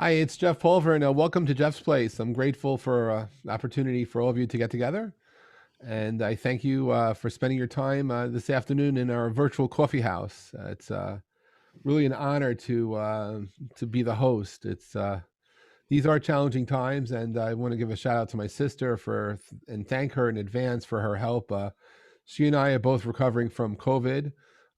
Hi, it's Jeff Pulver, and welcome to Jeff's Place. I'm grateful for the opportunity for all of you to get together, and I thank you for spending your time this afternoon in our virtual coffee house. It's really an honor to be the host. It's These are challenging times, and I want to give a shout out to my sister and thank her in advance for her help. She and I are both recovering from COVID.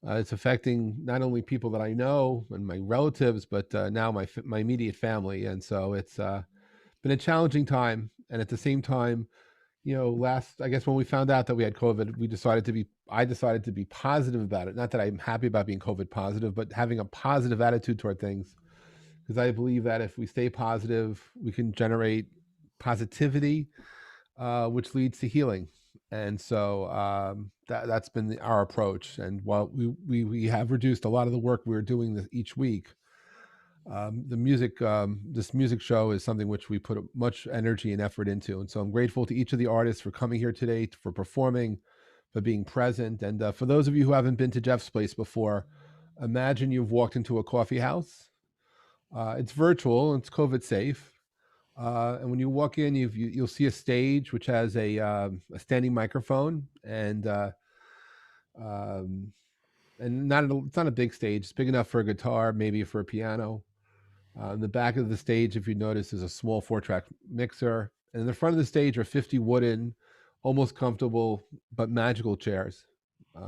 It's affecting not only people that I know and my relatives, but now my immediate family. And so it's been a challenging time. And at the same time, I guess when we found out that we had COVID, I decided to be positive about it. Not that I'm happy about being COVID positive, but having a positive attitude toward things, because I believe that if we stay positive, we can generate positivity, which leads to healing. And so that's been our approach. And while we have reduced a lot of the work we were doing each week, this music show is something which we put much energy and effort into. And so I'm grateful to each of the artists for coming here today, for performing, for being present. And for those of you who haven't been to Jeff's Place before, imagine you've walked into a coffee house. It's virtual, it's COVID safe. And when you walk in, you'll see a stage which has a standing microphone, um, and it's not a big stage. It's big enough for a guitar, maybe for a piano. In the back of the stage, if you notice, is a small 4-track mixer. And in the front of the stage are 50 wooden, almost comfortable but magical chairs,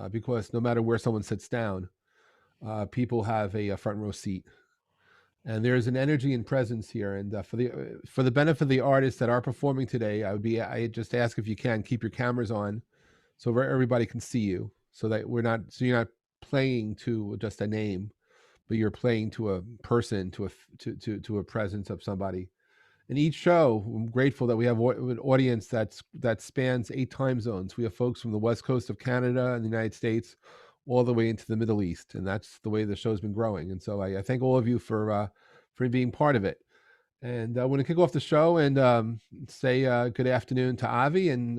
because no matter where someone sits down, people have a front row seat. And there's an energy and presence here. And for the benefit of the artists that are performing today, I just ask, if you can, keep your cameras on, so everybody can see you, so that you're not playing to just a name, but you're playing to a person, to a presence of somebody. In each show, I'm grateful that we have an audience that spans 8 time zones. We have folks from the west coast of Canada and the United States, all the way into the Middle East, and that's the way the show's been growing. And so I thank all of you for being part of it. And I want to kick off the show and say good afternoon to Avi, and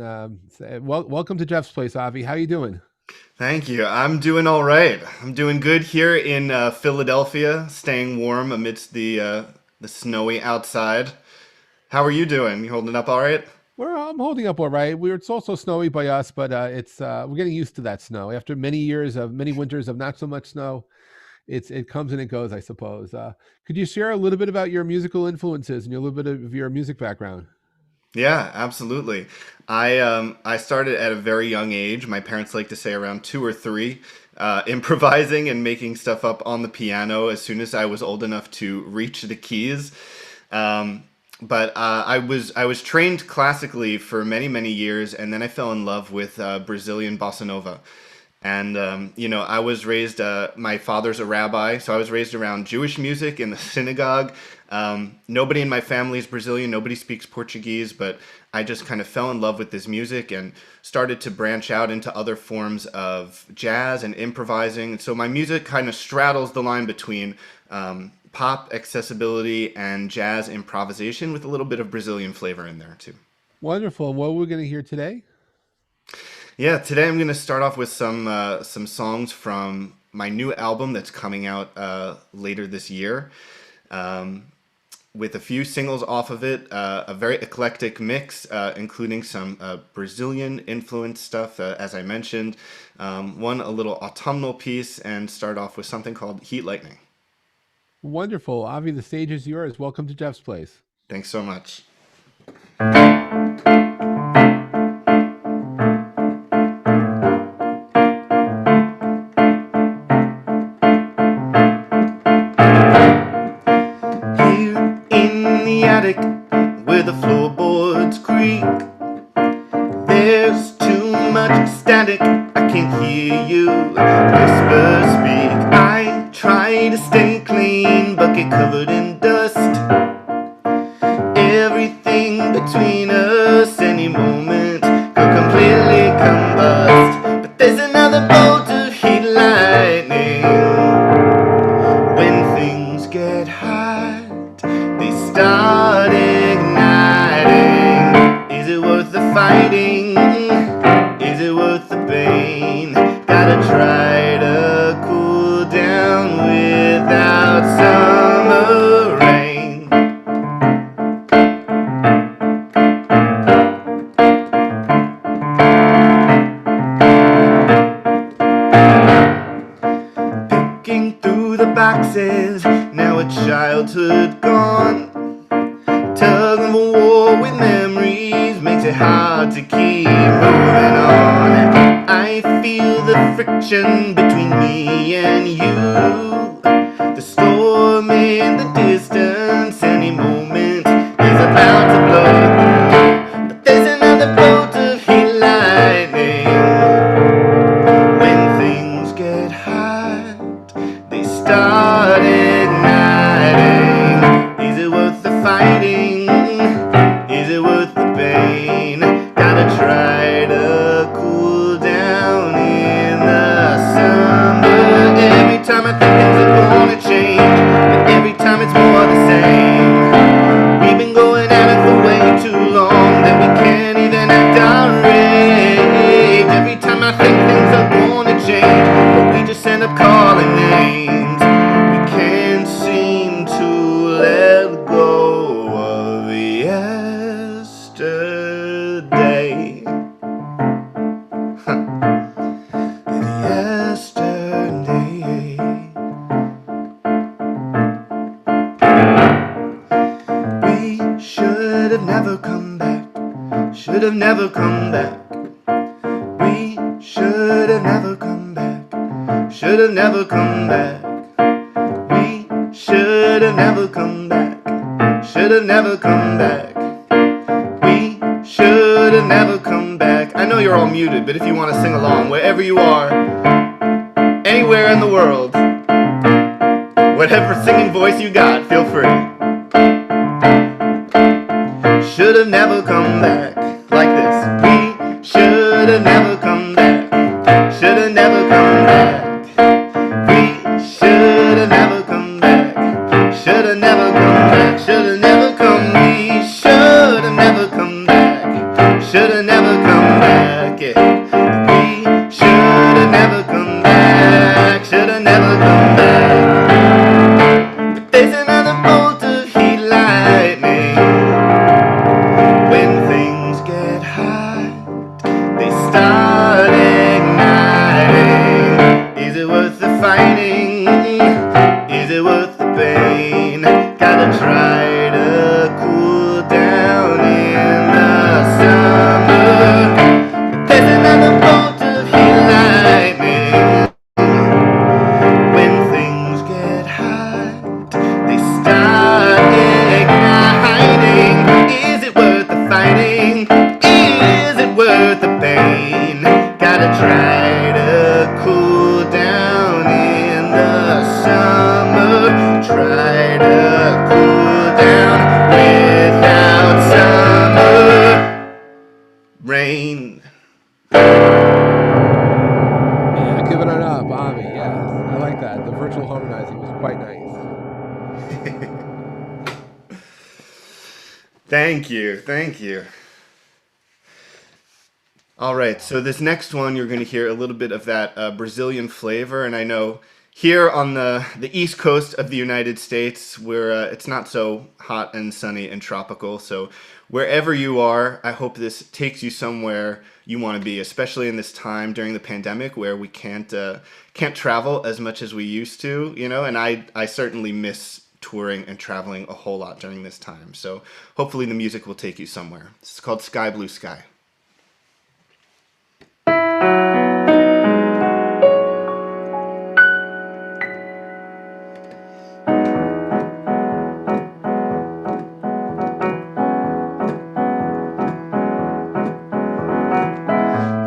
welcome to Jeff's Place, Avi. How you doing? Thank you. I'm doing all right. I'm doing good here in Philadelphia, staying warm amidst the snowy outside. How are you doing? You holding up all right? I'm holding up all right. It's also snowy by us, but it's we're getting used to that snow after many winters of not so much snow. It comes and it goes, I suppose. Could you share a little bit about your musical influences and a little bit of your music background? Yeah, absolutely. I started at a very young age. My parents like to say around 2 or 3, improvising and making stuff up on the piano as soon as I was old enough to reach the keys. Um, but I was trained classically for many years, and then I fell in love with Brazilian bossa nova. And I was raised. My father's a rabbi, so I was raised around Jewish music in the synagogue. Nobody in my family is Brazilian. Nobody speaks Portuguese, but I just kind of fell in love with this music and started to branch out into other forms of jazz and improvising. And so my music kind of straddles the line between pop accessibility and jazz improvisation, with a little bit of Brazilian flavor in there too. Wonderful. And what we're going to hear today? Yeah, today I'm going to start off with some songs from my new album that's coming out later this year, um, with a few singles off of it. A very eclectic mix, including some Brazilian influence stuff, as I mentioned. One a little autumnal piece, and start off with something called Heat Lightning. Wonderful. Avi, the stage is yours. Welcome to Jeff's Place. Thanks so much. Here in the attic where the floorboards creak, there's too much static. I can't hear you whisper speak. I try to stay clean, bucket covered in dust. Everything between us, any moment, could completely combust. But there's another bolt of heat lightning. When things get hot, they start igniting. Is it worth the fighting? Is it worth the pain? Gotta try to cool down without summer rain. boxes, now a childhood gone. Tug of war with memories makes it hard to keep moving on. I feel the friction between me and you. The storm in the distance, any moment is about to blow. But there's another bolt of heat lightning. When things get hot, they start igniting. Is it worth the fighting? Is it worth the pain? Gotta try to cool down in the summer. Every time I think things are gonna change, but every time it's more the same. We've been going at it for way too long that we can't even act our age. Every time I think things are gonna change, but we just end up calling names. We can't seem to let go of yesterday. Yesterday. We should have never come back. Should have never come back. We should have never come back. Should have never come back. We should have never come back. Should have never come back. We should have never come back. I know you're all muted, but if you want to sing along, wherever you are, anywhere in the world, whatever singing voice you got, feel free. Should have never come back. Like this. We should have never come back. Should have never come back. We should have never come back. Should have never come back. Should have never come. We should have never come back. Should have never come back. Yeah. We should have never come back. Should have never come back. But there's another bolt of heat lightning. When things get hot, they start igniting. Is it worth the fighting? Is it worth the pain? Gotta try to cool down in the summer. But there's another bolt of heat lightning. When things get hot, they start igniting. Is it worth the fighting? Is it worth the pain? Gotta try to cool down in the summer. Try to cool down without summer rain. Yeah, give it up, Bobby. Yes, I like that. The virtual harmonizing was quite nice. Thank you, thank you. All right, so this next one, you're going to hear a little bit of that Brazilian flavor, and I know here on the east coast of the United States, where it's not so hot and sunny and tropical, so wherever you are, I hope this takes you somewhere you want to be, especially in this time during the pandemic where we can't travel as much as we used to, you know, and I certainly miss touring and traveling a whole lot during this time. So hopefully the music will take you somewhere. This is called Sky Blue Sky.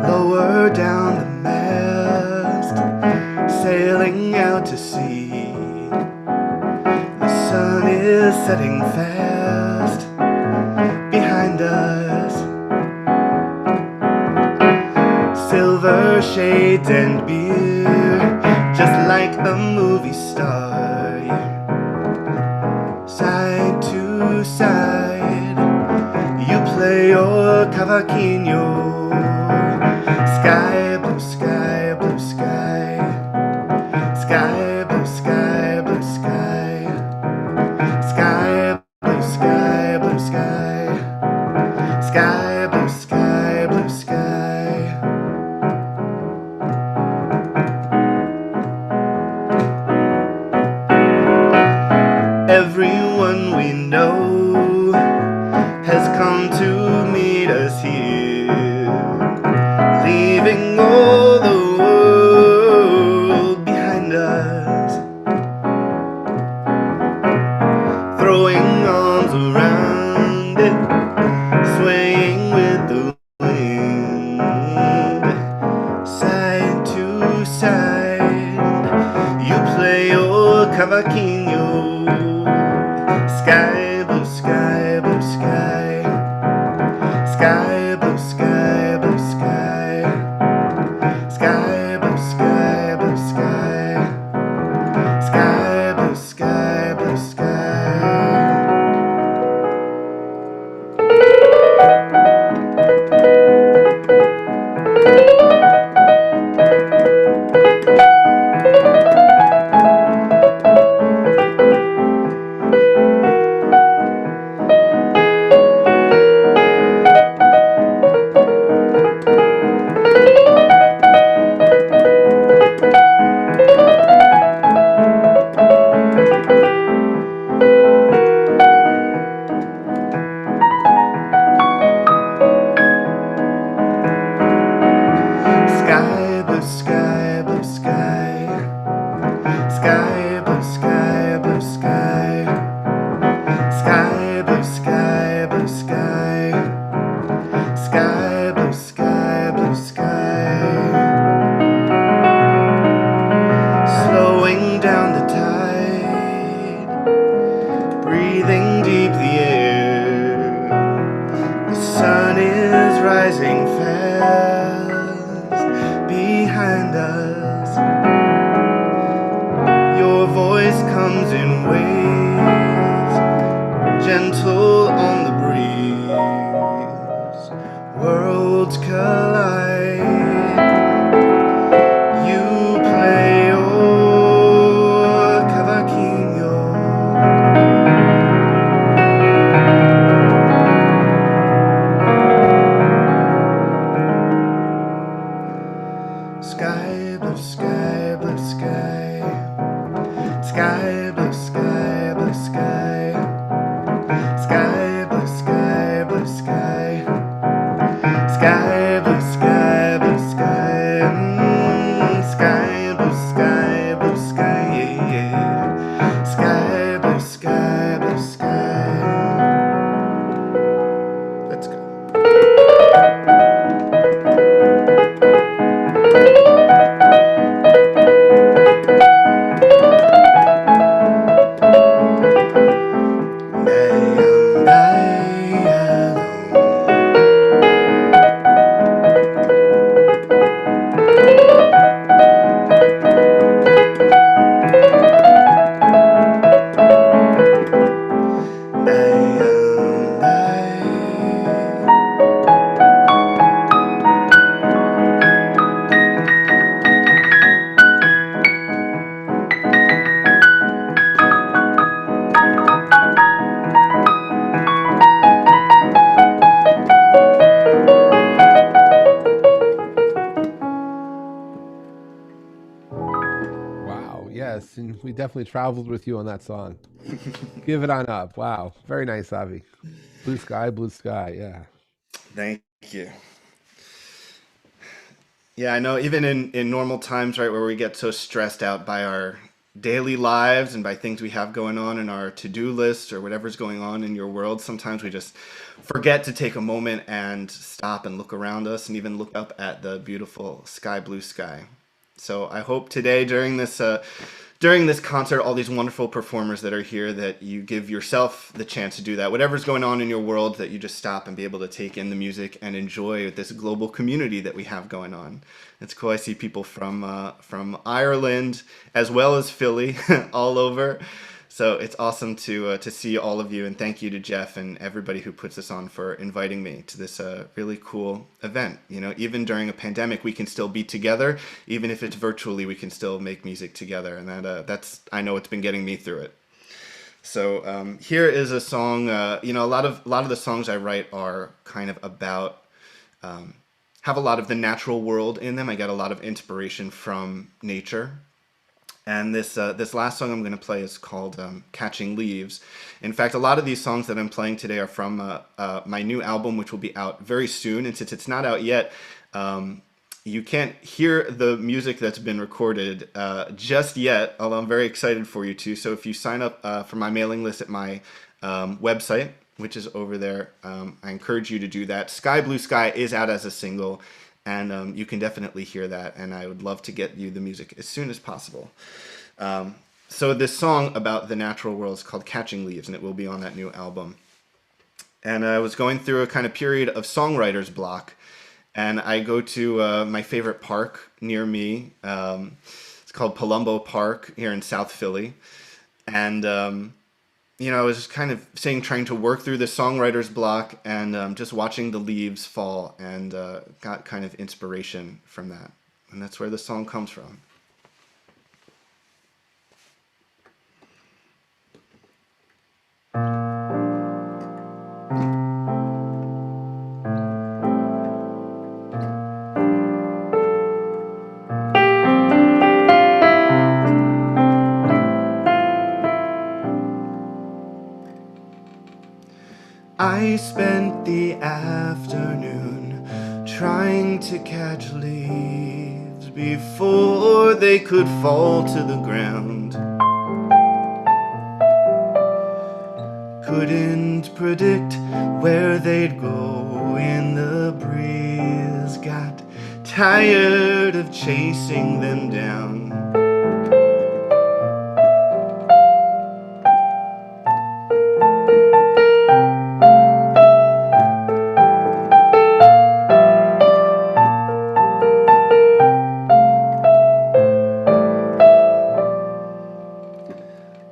Lower down the mast, sailing out to sea. The sun is setting fast behind us. Silver shades and beer, just like a movie star. Yeah. Side to side, you play your cavaquinho. Sky, blue sky, blue sky. Sky, blue sky, blue sky. Sky, blue sky, blue sky. Sky, blue sky, blue sky. tide. You play your cavaquinho. Sky, blue sky, blue sky. Sky, blue sky, blue sky. Sky, blue sky, blue sky. Sky, blue sky, blue sky. Sky, blue sky, blue sky. Sky, blue sky, blue sky. Sky, blue sky, blue sky. Sky, blue sky, blue sky. Slowing down the tide, breathing deep the air. The sun is rising fast behind us. Your voice comes in waves, gentle on the breeze. Worlds collide. You play your cavaquinho. Sky, blue sky, blue sky. Sky, blue sky, blue sky. Sky, blue sky, blue sky. Sky, blue sky, blue sky. Sky, blue sky, blue sky. Yeah, yeah. Sky, blue sky, blue sky. Let's go. Wow. Yes, and we definitely traveled with you on that song. Give it on up. Wow. Very nice, Avi. Blue sky, blue sky. Yeah. Thank you. Yeah, I know even in normal times, right, where we get so stressed out by our daily lives and by things we have going on in our to-do list or whatever's going on in your world, sometimes we just forget to take a moment and stop and look around us and even look up at the beautiful sky blue sky. So I hope today during this concert, all these wonderful performers that are here, that you give yourself the chance to do that. Whatever's going on in your world, that you just stop and be able to take in the music and enjoy this global community that we have going on. It's cool. I see people from Ireland as well as Philly, all over. So it's awesome to see all of you, and thank you to Jeff and everybody who puts this on for inviting me to this really cool event. You know, even during a pandemic, we can still be together. Even if it's virtually, we can still make music together, and that's I know it's been getting me through it. So here is a song. You know, a lot of the songs I write are kind of about have a lot of the natural world in them. I get a lot of inspiration from nature. And this last song I'm going to play is called Catching Leaves. In fact, a lot of these songs that I'm playing today are from my new album, which will be out very soon. And since it's not out yet, you can't hear the music that's been recorded just yet, although I'm very excited for you to. So if you sign up for my mailing list at my website, which is over there, I encourage you to do that. Sky Blue Sky is out as a single. and you can definitely hear that. And I would love to get you the music as soon as possible. Um, so this song about the natural world is called "Catching Leaves," and it will be on that new album. And I was going through a kind of period of songwriter's block, and I go to my favorite park near me. It's called Palumbo Park here in South Philly, and I was just kind of saying, trying to work through the songwriter's block, and just watching the leaves fall, and got kind of inspiration from that, and that's where the song comes from. I spent the afternoon trying to catch leaves before they could fall to the ground. Couldn't predict where they'd go in the breeze. Got tired of chasing them down.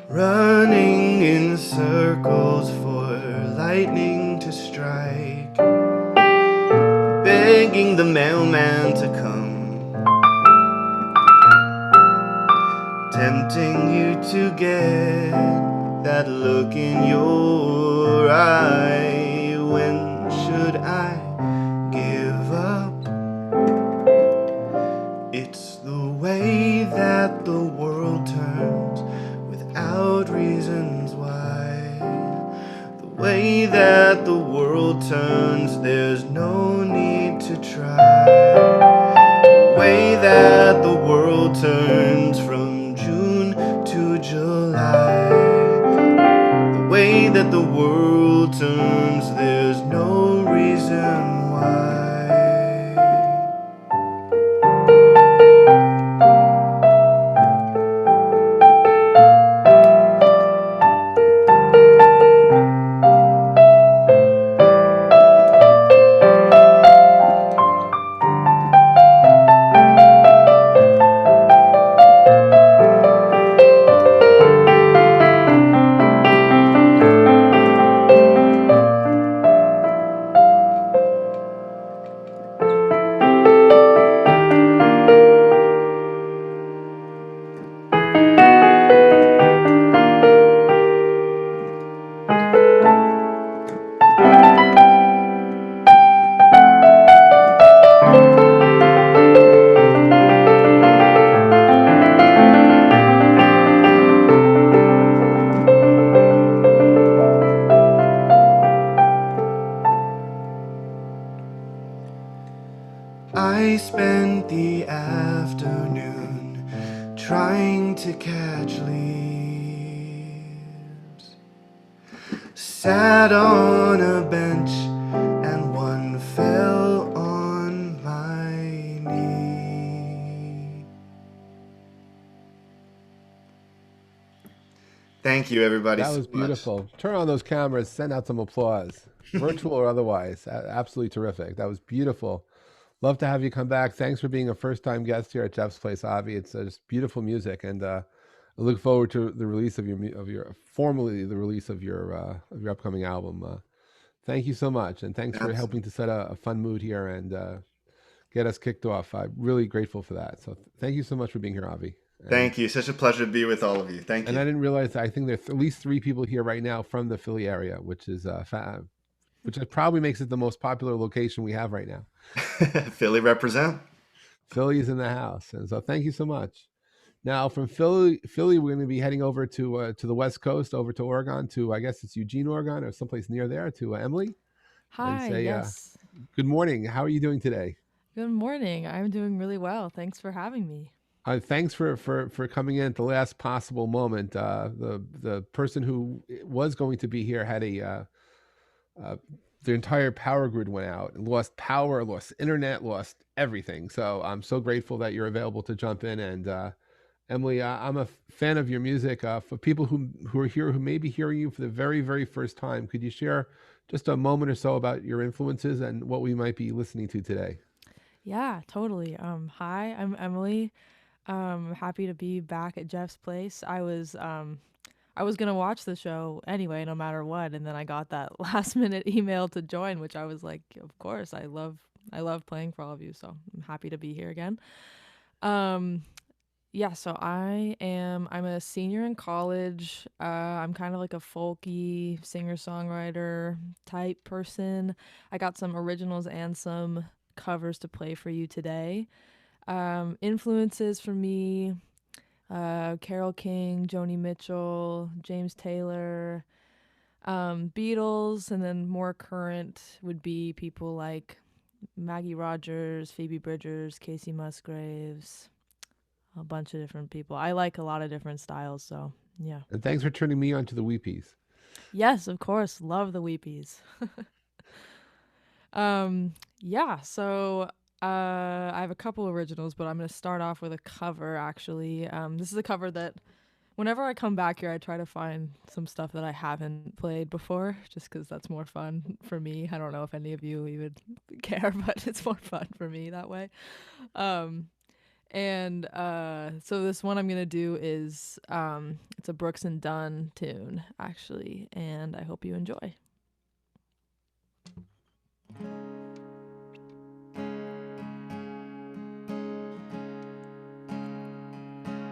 Running in circles for lightning to strike, begging the mailman to come, tempting you to get that look in your eye. When should I give up? It's the way that the world turns without reasons why. The way that the world turns, there's no need to try. The way that the world turns from June to July. The way that the world turns, there's no reason why. I spent the afternoon trying to catch leaves. Sat on a bench and one fell on my knee. Thank you, everybody, That so was much. beautiful. Turn on those cameras, send out some applause, virtual or otherwise. Absolutely terrific. That was beautiful. Love to have you come back. Thanks for being a first-time guest here at Jeff's Place, Avi. It's just beautiful music, and I look forward to the release of your formally the release of your upcoming album. Thank you so much, and thanks for helping Absolutely. to set a fun mood here and get us kicked off. I'm really grateful for that. So thank you so much for being here, Avi. Thank you. Such a pleasure to be with all of you. Thank And you. I didn't realize I think there's at least three people here right now from the Philly area, which probably makes it the most popular location we have right now. Philly represent. Philly is in the house, and so thank you so much. Now from Philly, we're going to be heading over to the West Coast, over to Oregon, to I guess it's Eugene, Oregon, or someplace near there, to Emily, and Hi, say yes. good morning. How are you doing today? Good morning. I'm doing really well. Thanks for having me. Thanks for coming in at the last possible moment. The person who was going to be here had uh, the entire power grid went out and lost power, lost internet, lost everything. So I'm so grateful that you're available to jump in. And Emily, I'm a fan of your music. For people who are here who may be hearing you for the very, very first time, could you share just a moment or so about your influences and what we might be listening to today? Yeah, totally. Hi, I'm Emily. Happy to be back at Jeff's place. I was gonna watch the show anyway, no matter what, and then I got that last minute email to join, which I was like, of course, I love playing for all of you, so I'm happy to be here again. Um, yeah, so I'm a senior in college. I'm kind of like a folky singer-songwriter type person. I got some originals and some covers to play for you today. Influences for me, Carole King, Joni Mitchell, James Taylor, Beatles, and then more current would be people like Maggie Rogers, Phoebe Bridgers, Casey Musgraves, a bunch of different people. I like a lot of different styles, so yeah. And thanks for turning me on to the Weepies. Yes, of course, love the Weepies. Yeah, so I have a couple originals, but I'm gonna start off with a cover actually. This is a cover that whenever I come back here, I try to find some stuff that I haven't played before, just because that's more fun for me. I don't know if any of you even care, but it's more fun for me that way. Um, and so this one I'm gonna do is it's a Brooks and Dunn tune actually, and I hope you enjoy.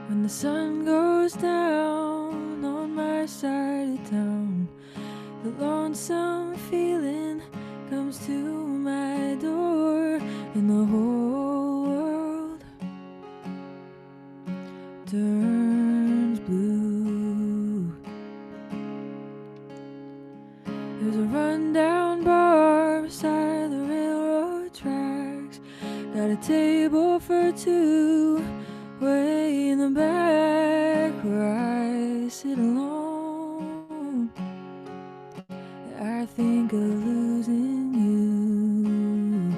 When the sun goes down on my side of town, the lonesome feeling comes to my door, and the whole world turns blue. There's a rundown bar beside the railroad tracks, got a table for two way in the back where I sit alone. I think of losing you.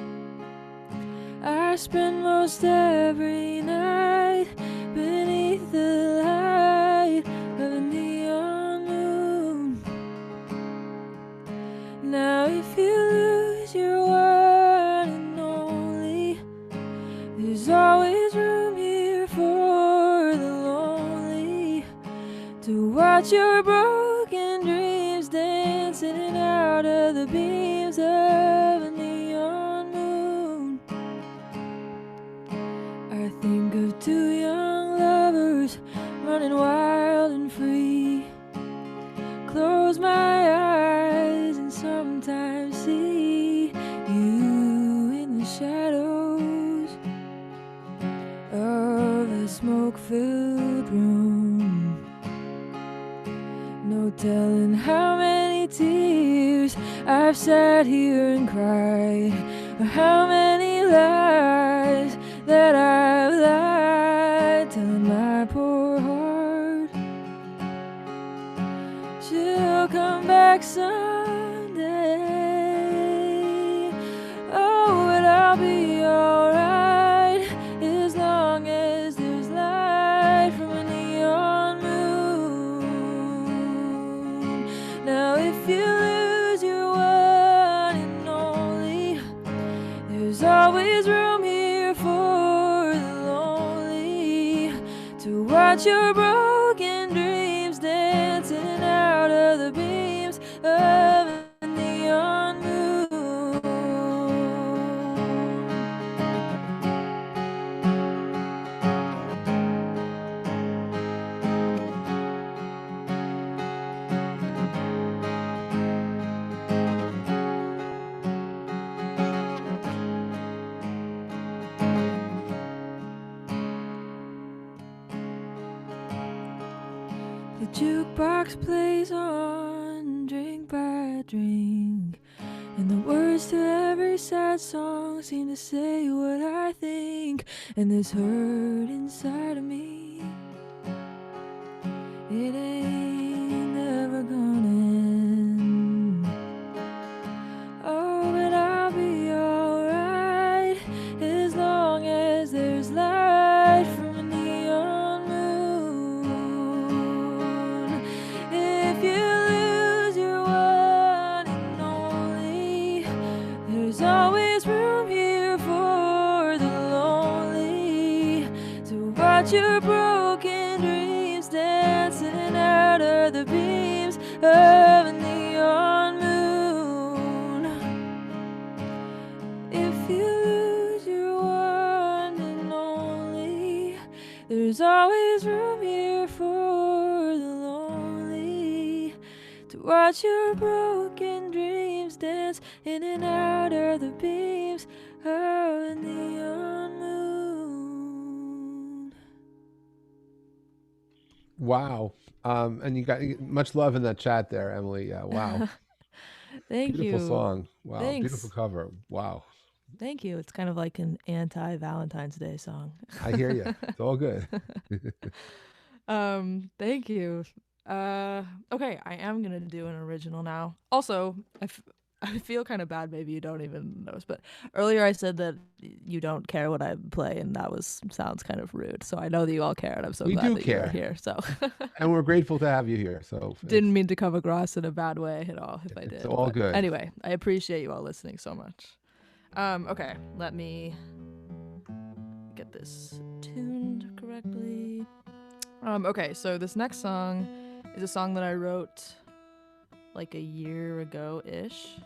I spend most every night beneath the light of a neon moon. Now if you lose your one and only, there's always room here for the lonely to watch your broken dreams dance in and out of the beams of a neon moon. I think of two young lovers running wild and free. Close my eyes and sometimes see you in the shadows of a smoke-filled room. No telling how many tears I've sat here and cried, or how many lies that I've lied, telling my poor heart she'll come back someday. Oh, but I'll be alright as long as there's light from a neon moon. Now if you lose your one and only, there's always room here for the lonely to watch your broken dreams dance in and out of the beams of a neon moon. The jukebox plays on drink by drink, and the words to every sad song seem to say what I think. And this hurt inside of me, it ain't never gonna end. Oh, but I'll be alright as long broken dreams dancing out of the beams of a neon moon. If you lose your one and only, there's always room here for the lonely to watch your broken dreams dance in and out of the beams of a neon moon. Wow. And you got much love in that chat there, Emily. Wow. Thank Beautiful you. song. Wow. Beautiful Thanks. cover. Wow. Thank you. It's kind of like an anti-Valentine's Day song. I hear you. It's all good. Thank you. Okay, I am gonna do an original now. Also, I feel kind of bad. Maybe you don't even notice, but earlier I said that you don't care what I play, and that sounds kind of rude. So I know that you all care, and I'm so We glad do that you're care. here. So And we're grateful to have you here. So didn't mean to come across in a bad way at all if I did. it's all but good. Anyway, I appreciate you all listening so much. Okay, let me get this tuned correctly. Okay, so this next song is a song that I wrote like a year ago-ish.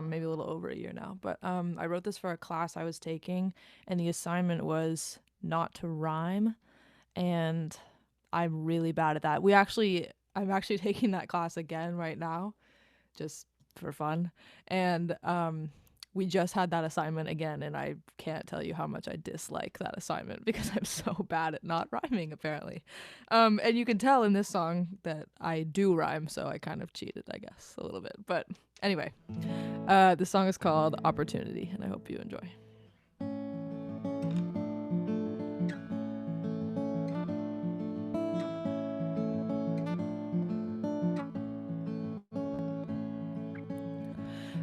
Maybe a little over a year now. But I wrote this for a class I was taking, and the assignment was not to rhyme. And I'm really bad at that. I'm actually taking that class again right now, just for fun. And we just had that assignment again, and I can't tell you how much I dislike that assignment because I'm so bad at not rhyming, apparently. And you can tell in this song that I do rhyme, so I kind of cheated, I guess, a little bit. But anyway, the song is called Opportunity, and I hope you enjoy.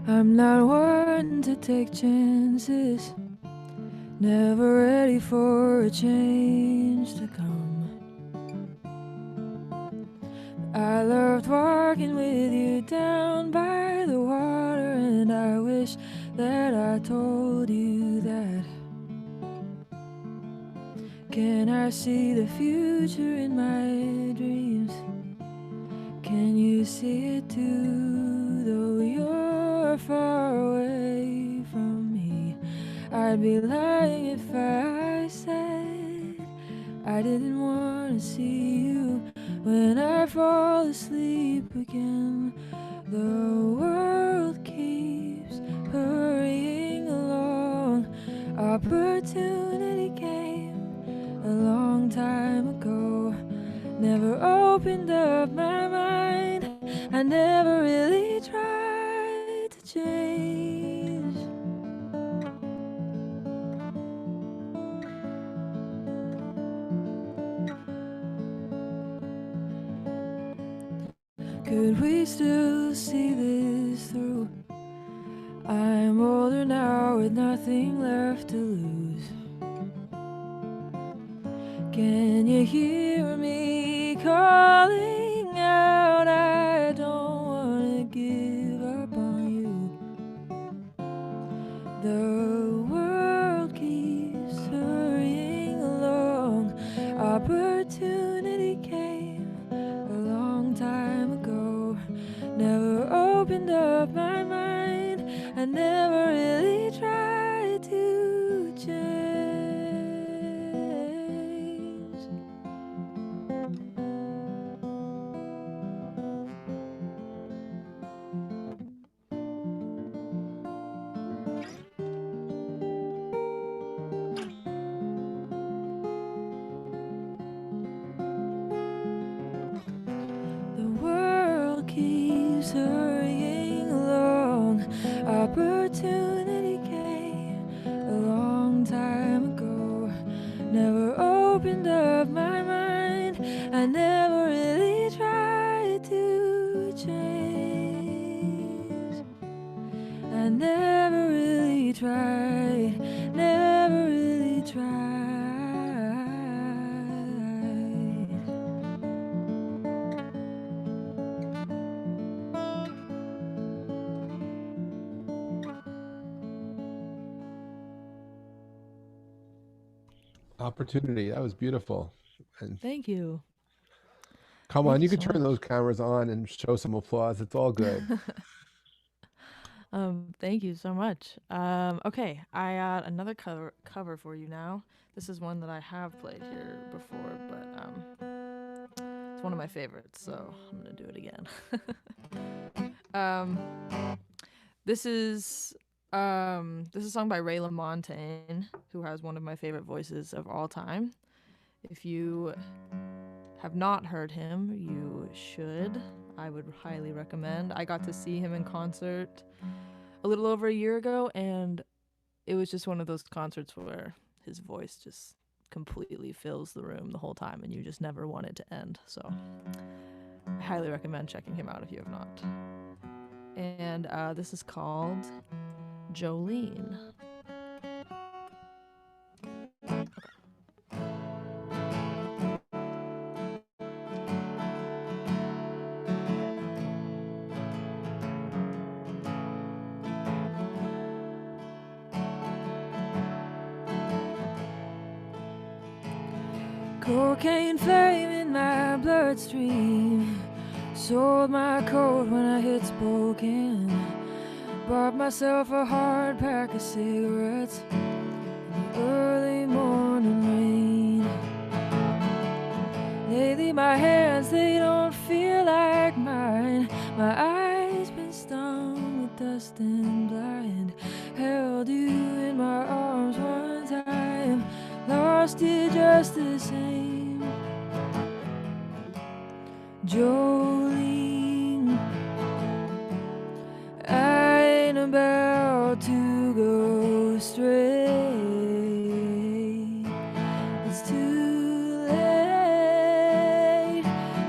I'm not one to take chances, never ready for a change to come. I loved walking with you down by the water, and I wish that I told you that. Can I see the future in my dreams? Can you see it too, though you're far away from me? I'd be lying if I said I didn't want to see you when I fall asleep again. The world keeps hurrying along. Opportunity came a long time ago. Never opened up my mind. I never really tried to change. Could we still see this through? I'm older now with nothing left to lose. Can you hear me calling out? I don't want to give up on you. The world keeps hurrying along. Opportunity came a long time ago. Never opened up my mind. I never really tried to change. The world keeps hurrying along. Opportunity came a long time ago. Never opened up my mind. I never really tried to change. I never really tried. Never really tried. Opportunity. That was beautiful. And Thank you. come Thank on, you you can so turn those much. cameras on and show some applause. It's all good. Thank you so much. Okay, I got another cover for you now. This is one that I have played here before, but it's one of my favorites, so I'm gonna do it again. um, this is sung by Ray LaMontagne, who has one of my favorite voices of all time. If you have not heard him, you should. I would highly recommend. I got to see him in concert a little over a year ago, and it was just one of those concerts where his voice just completely fills the room the whole time, and you just never want it to end. So I highly recommend checking him out if you have not. And this is called Jolene. Cocaine flame in my bloodstream. Sold my coat when I hit Spokane. Bought myself a hard pack of cigarettes in the early morning rain. Lately my hands, they don't feel like mine. My eyes been stung with dust and blind. Held you in my arms one time, lost it just the same. Jolene, I ain't about to go straight. It's too late.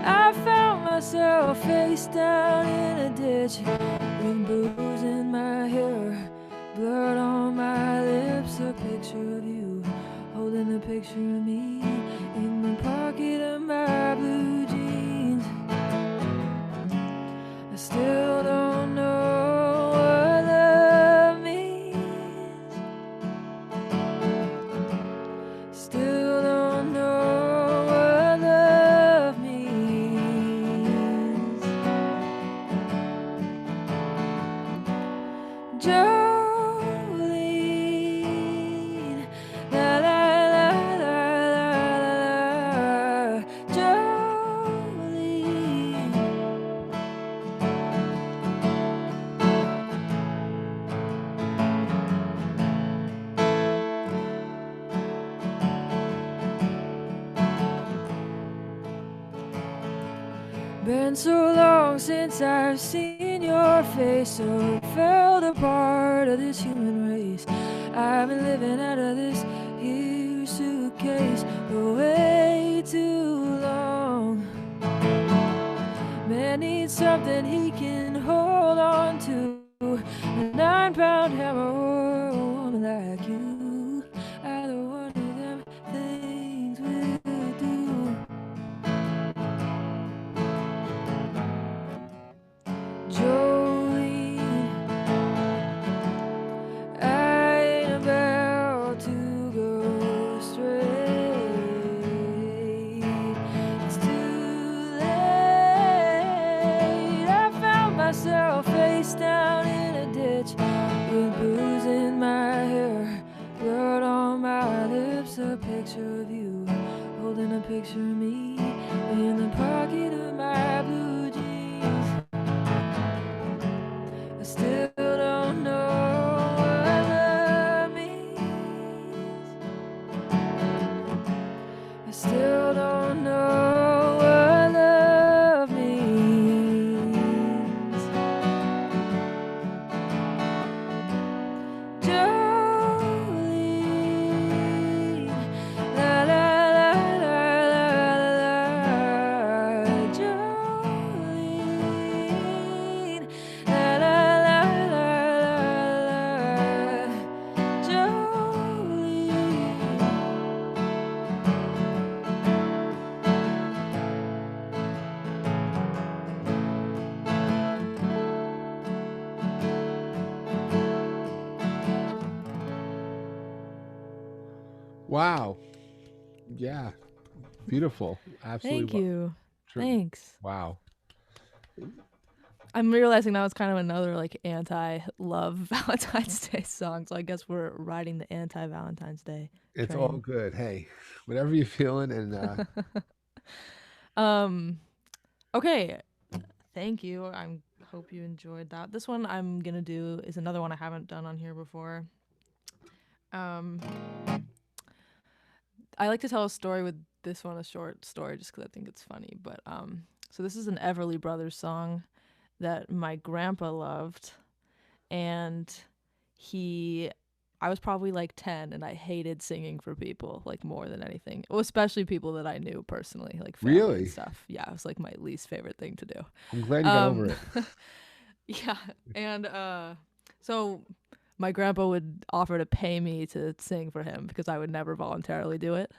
I found myself face down in a ditch, with booze in my hair, blood on my lips. A picture of you holding a picture of me in the pocket of my blue jeans. I still don't know what love means. Still don't know what love means. Jolene, la la la la la la, Jolene. Been so long since I've seen your face, so fell apart of this human race. I've been living out of this here suitcase for way too long. Man needs something he can hold on to, a 9-pound hammer or a woman like you. Either one of them things will do. Jolene, I ain't about to go straight. It's too late. I found myself face down in a ditch, with booze in my hair, blood on my lips. A picture of you holding a picture of me in the pocket of my blue jeans. I still don't know what love means. I still don't know what love means. Jolene, la la la la la la, Jolene, la la la la la la, Jolene. Wow. Yeah. Beautiful. Absolutely. Thank you. Thanks. Wow. I'm realizing now it's kind of another like anti-love Valentine's Day song, so I guess we're riding the anti-Valentine's Day It's all train. good. Hey, whatever you're feeling, and Um, okay, thank you. I hope you enjoyed that. This one I'm gonna do is another one I haven't done on here before. Um, I like to tell a story with this one, a short story, just because I think it's funny. But so this is an Everly Brothers song that my grandpa loved, and he I was probably like 10 and I hated singing for people like more than anything. Well, especially people that I knew personally, like family and really, stuff. Yeah, it was like my least favorite thing to do. I'm glad you got over Um it. yeah, and so my grandpa would offer to pay me to sing for him because I would never voluntarily do it.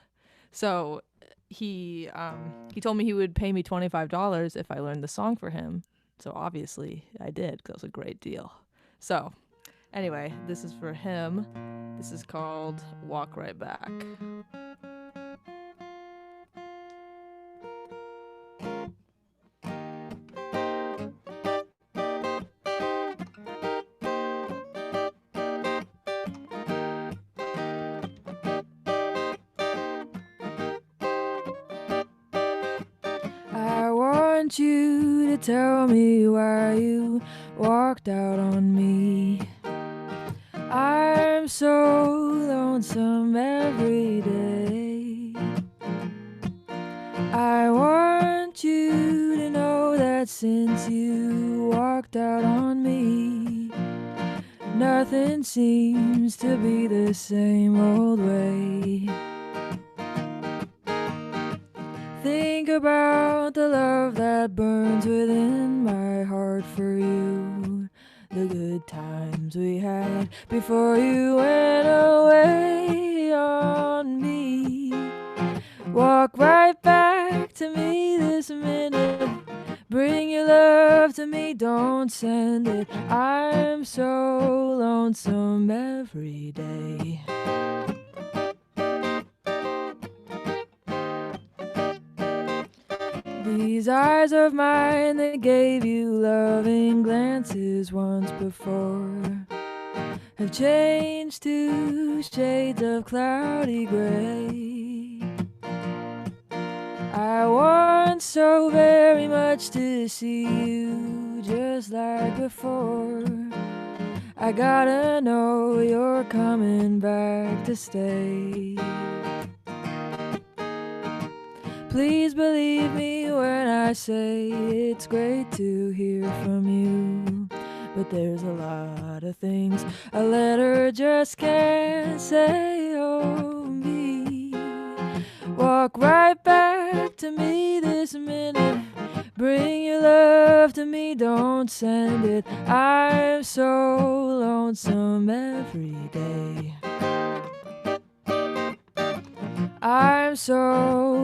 So he told me he would pay me $25 if I learned the song for him. So obviously I did because it was a great deal. So anyway, this is for him. This is called Walk Right Back. I want you to tell me why you walked out on me. I'm so lonesome every day. I want you to know that since you walked out on me, nothing seems to be the same old way. Think about the love that burns within my heart for you. The good times we had before you went away on me. Walk right back to me this minute. Bring your love to me, don't send it. I'm so lonesome every day. These eyes of mine that gave you loving glances once before have changed to shades of cloudy gray. I want so very much to see you just like before. I gotta know you're coming back to stay. Please believe me when I say it's great to hear from you. But there's a lot of things a letter just can't say. Oh, me. Walk right back to me this minute. Bring your love to me, don't send it. I'm so lonesome every day. I'm so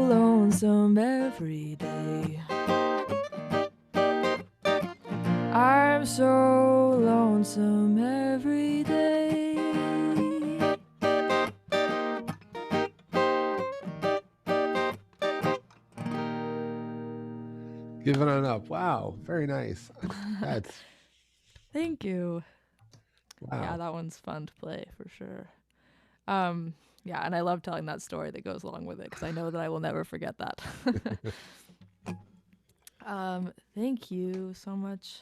lonesome every day. I'm so lonesome every day. Giving on up. Wow, very nice. That's Thank you. wow. Yeah, that one's fun to play for sure. Yeah, and I love telling that story that goes along with it because I know that I will never forget that. Thank you so much.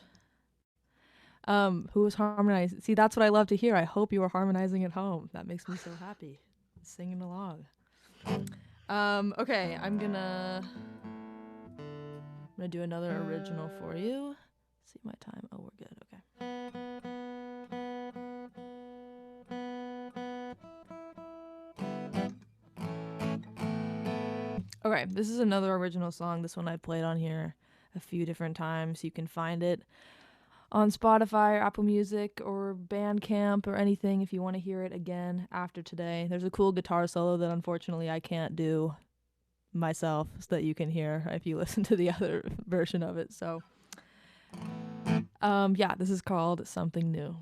Who was harmonizing? See, that's what I love to hear. I hope you were harmonizing at home. That makes me so happy. Singing along. Okay, I'm gonna do another original for you. See my time. Oh, we're good. Okay. Okay, this is another original song. This one I played on here a few different times. You can find it on Spotify or Apple Music or Bandcamp or anything if you want to hear it again after today. There's a cool guitar solo that unfortunately I can't do myself so that you can hear if you listen to the other version of it. So yeah, this is called Something New.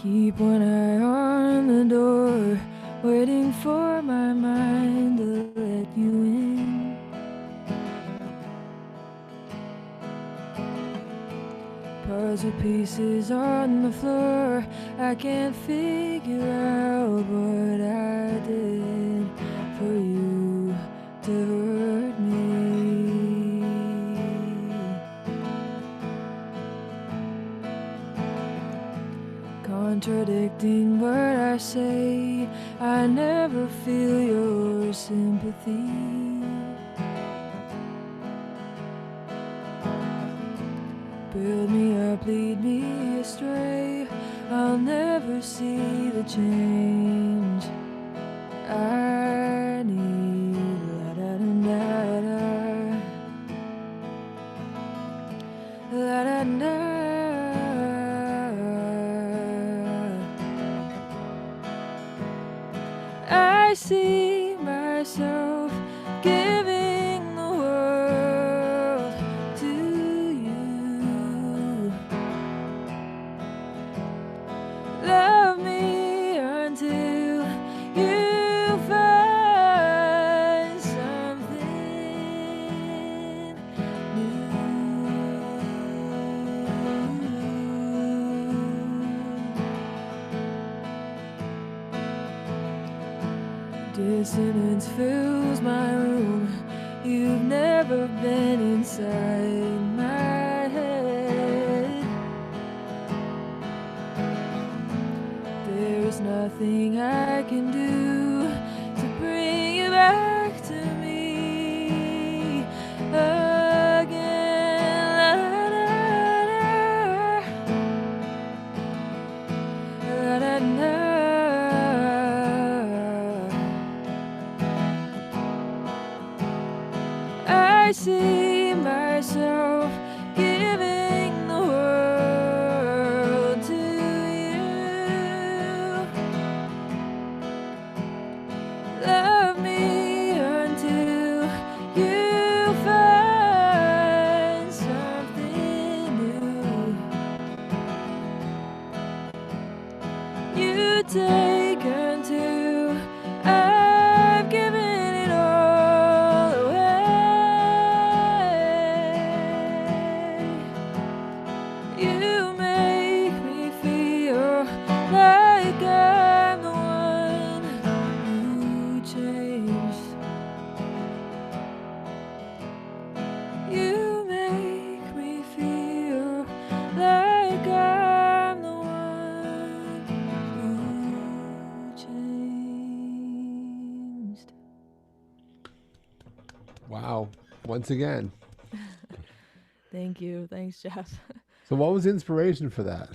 Keep one eye on the door, waiting for my mind to let you in. Puzzle pieces on the floor, I can't figure out what I did for you to hurt me. Contradicting what I say, I never feel your sympathy. Build me up, lead me astray, I'll never see the change I need. La da da da, la da da. I see myself giving the world to you. Love me until you find something new. Dissonance fills my room. You've never been inside my head. There's nothing I can do to bring you back to me again. La, da, da, la, da, da. I see myself giving the world to you. Love me until you find something new. You take until I've given it all away. You make me feel like I'm the one who changed. You make me feel like I'm the one who changed. Wow. Once again. Thank you. Thanks, Jeff. So what was the inspiration for that?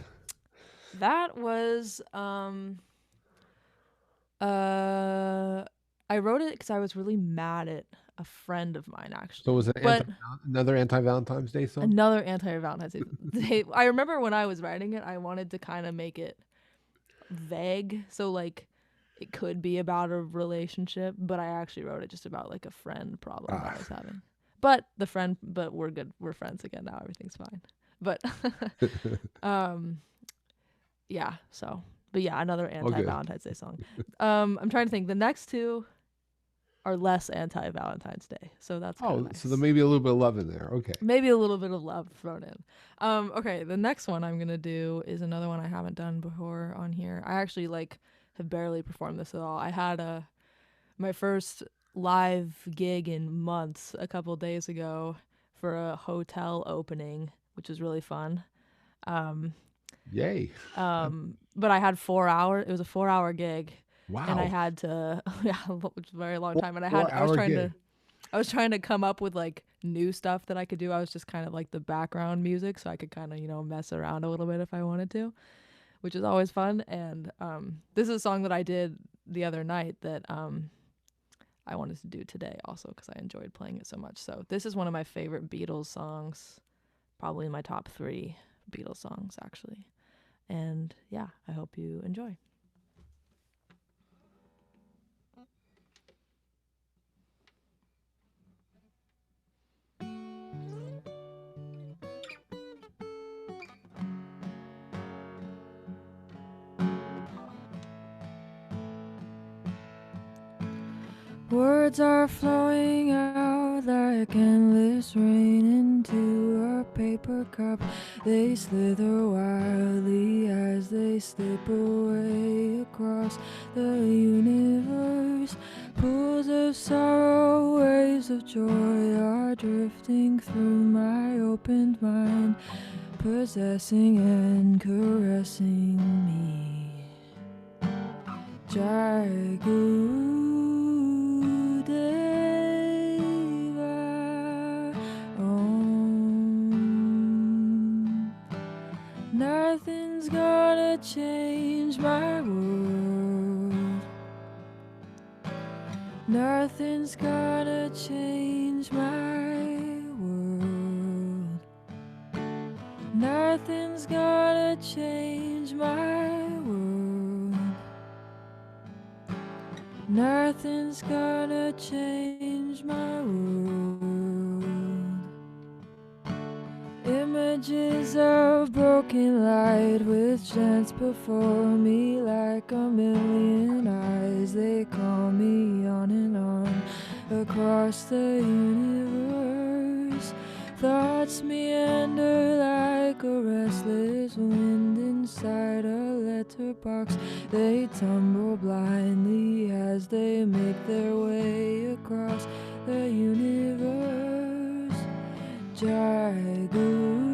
That was I wrote it because I was really mad at a friend of mine, actually. So was it But another anti-Valentine's Day song? another anti-Valentine's Day. I remember when I was writing it, I wanted to kind of make it vague, so like it could be about a relationship, but I actually wrote it just about like a friend problem I was having. But we're good. We're friends again now. Everything's fine. But yeah. So, but yeah, another anti-Valentine's Day song. I'm trying to think. The next two are less anti-Valentine's Day, so that's nice. So there may be a little bit of love in there. Okay. Maybe a little bit of love thrown in. Okay, the next one I'm gonna do is another one I haven't done before on here. I actually have barely performed this at all. I had my first live gig in months a couple days ago for a hotel opening, which was really fun. Yay. But I had 4 hours. It was a 4-hour gig. Wow. And I had to, which was a very long time. And I was trying to come up with like new stuff that I could do. I was just kind of like the background music, so I could kind of, mess around a little bit if I wanted to, which is always fun. And this is a song that I did the other night that I wanted to do today also because I enjoyed playing it so much. So this is one of my favorite Beatles songs, probably in my top 3 Beatles songs, actually. And yeah, I hope you enjoy. Words are flowing out like endless rain into a paper cup. They slither wildly as they slip away across the universe. Pools of sorrow, waves of joy are drifting through my opened mind, possessing and caressing me. Jai Guru Deva Om. Nothing's gonna change my world. Nothing's gonna change my world. Nothing's gonna change my world. Nothing's gonna change my world. Images of broken light which dance before me like a million eyes. They call me on and on across the universe. Thoughts meander like a restless wind inside a letterbox. They tumble blindly as they make their way across the universe. Jai Guru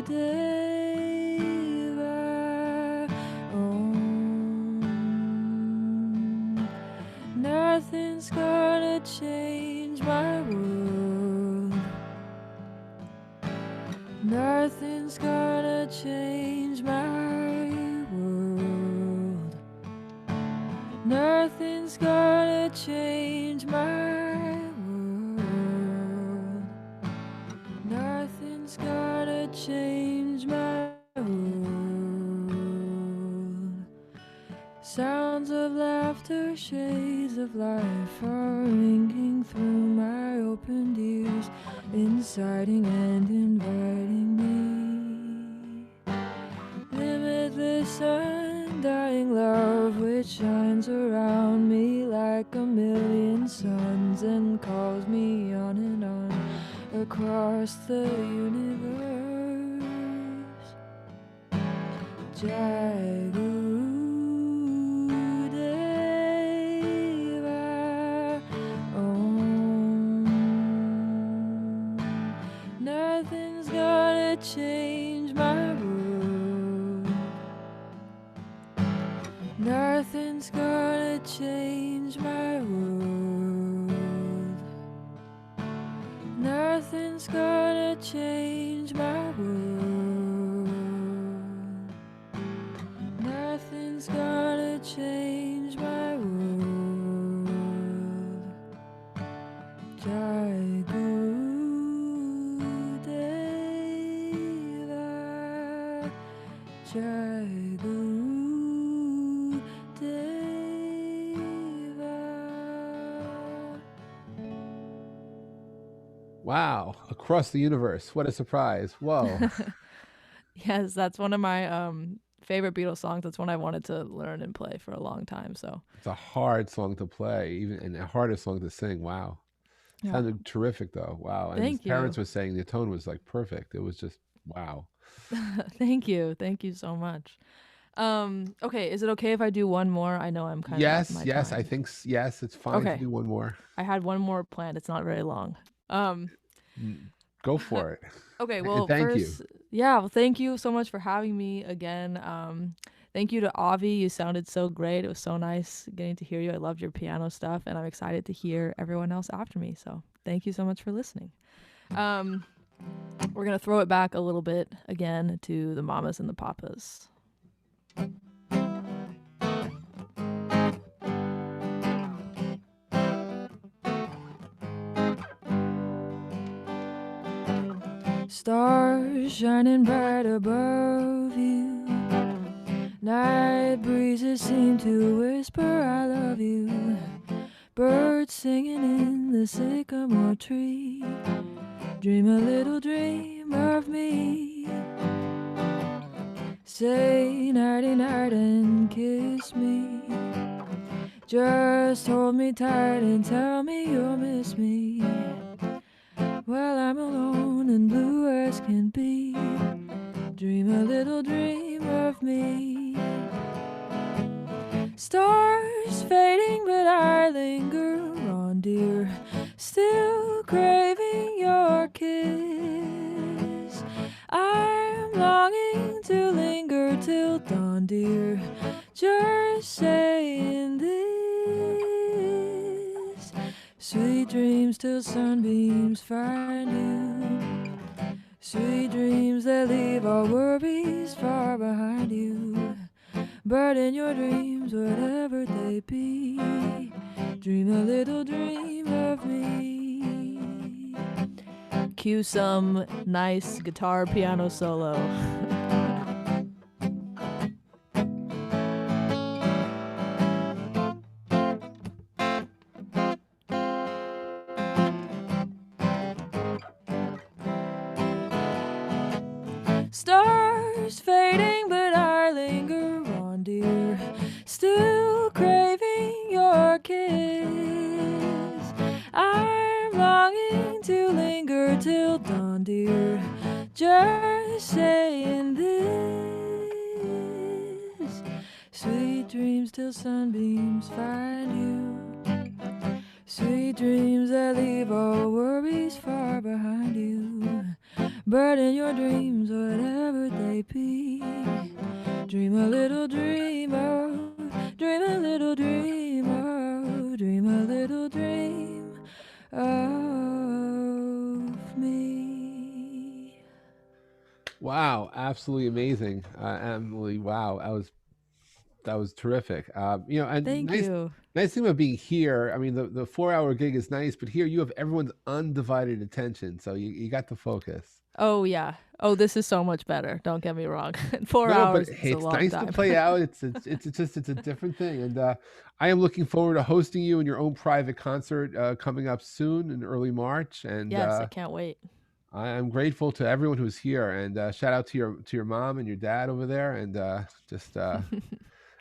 Deva Om. Nothing's gonna change my world. Nothing's gonna change my world. Nothing's gonna change my world. Nothing's gonna change my world. Sounds of laughter, shades of life are ringing through my opened ears, inciting and inviting me. Limitless undying love which shines around me like a million suns and calls me on and on across the universe. Jai Guru Deva Om. Nothing's gonna change my world. Nothing's gonna change my world. Nothing's gonna change my world. Nothing's gonna change my world. Jai Guru Deva. Jai Guru Deva. Wow, across the universe. What a surprise. Whoa. Yes, that's one of my favorite Beatles songs. That's one I wanted to learn and play for a long time. So It's a hard song to play, even and a harder song to sing. Wow. yeah, Sounded terrific though. Wow. And his thank parents you. were saying the tone was like perfect. It was just wow. Thank you. Thank you so much. Okay, is it okay if I do one more? I know I'm kind of at Yes, my yes, I time. think yes, it's fine to Okay, do one more. I had one more planned. It's not very long. Um, Go for it. okay, And well, thank you. first, yeah, well, thank you so much for having me again. Thank you to Avi. You sounded so great. It was so nice getting to hear you. I loved your piano stuff, and I'm excited to hear everyone else after me. So thank you so much for listening. We're gonna throw it back a little bit again to the mamas and the papas. Stars shining bright above you. Night breezes seem to whisper I love you. Birds singing in the sycamore tree. Dream a little dream of me. Say nighty night and kiss me. Just hold me tight and tell me you'll miss me while I'm alone and blue as can be. Dream a little dream of me. Stars fading, but I linger on, dear, still craving your kiss. I'm longing to linger till dawn, dear, just saying this. Sweet dreams till sunbeams find you. Sweet dreams that leave all worries far behind you. But in your dreams, whatever they be, dream a little dream of me. Cue some nice guitar piano solo. Stars fading, but I linger on, dear, still craving your kiss. I'm longing to linger till dawn, dear, just saying this. Sweet dreams till sunbeams find you. Sweet dreams that leave all worries far behind you. But in your dreams, whatever they be, dream a little dream of, dream a little dream of, dream a little dream of me. Wow, absolutely amazing, Emily. Wow, that was terrific. And Thank you. nice thing about being here. I mean, the 4 hour gig is nice, but here you have everyone's undivided attention, so you got to focus. Oh, yeah. Oh, this is so much better. Don't get me wrong. 4 No, but hours is hey, a it's long nice to time. play out. It's a different thing, and I am looking forward to hosting you in your own private concert coming up soon in early March. And Yes, I can't wait. I am grateful to everyone who's here, and shout out to your mom and your dad over there, and just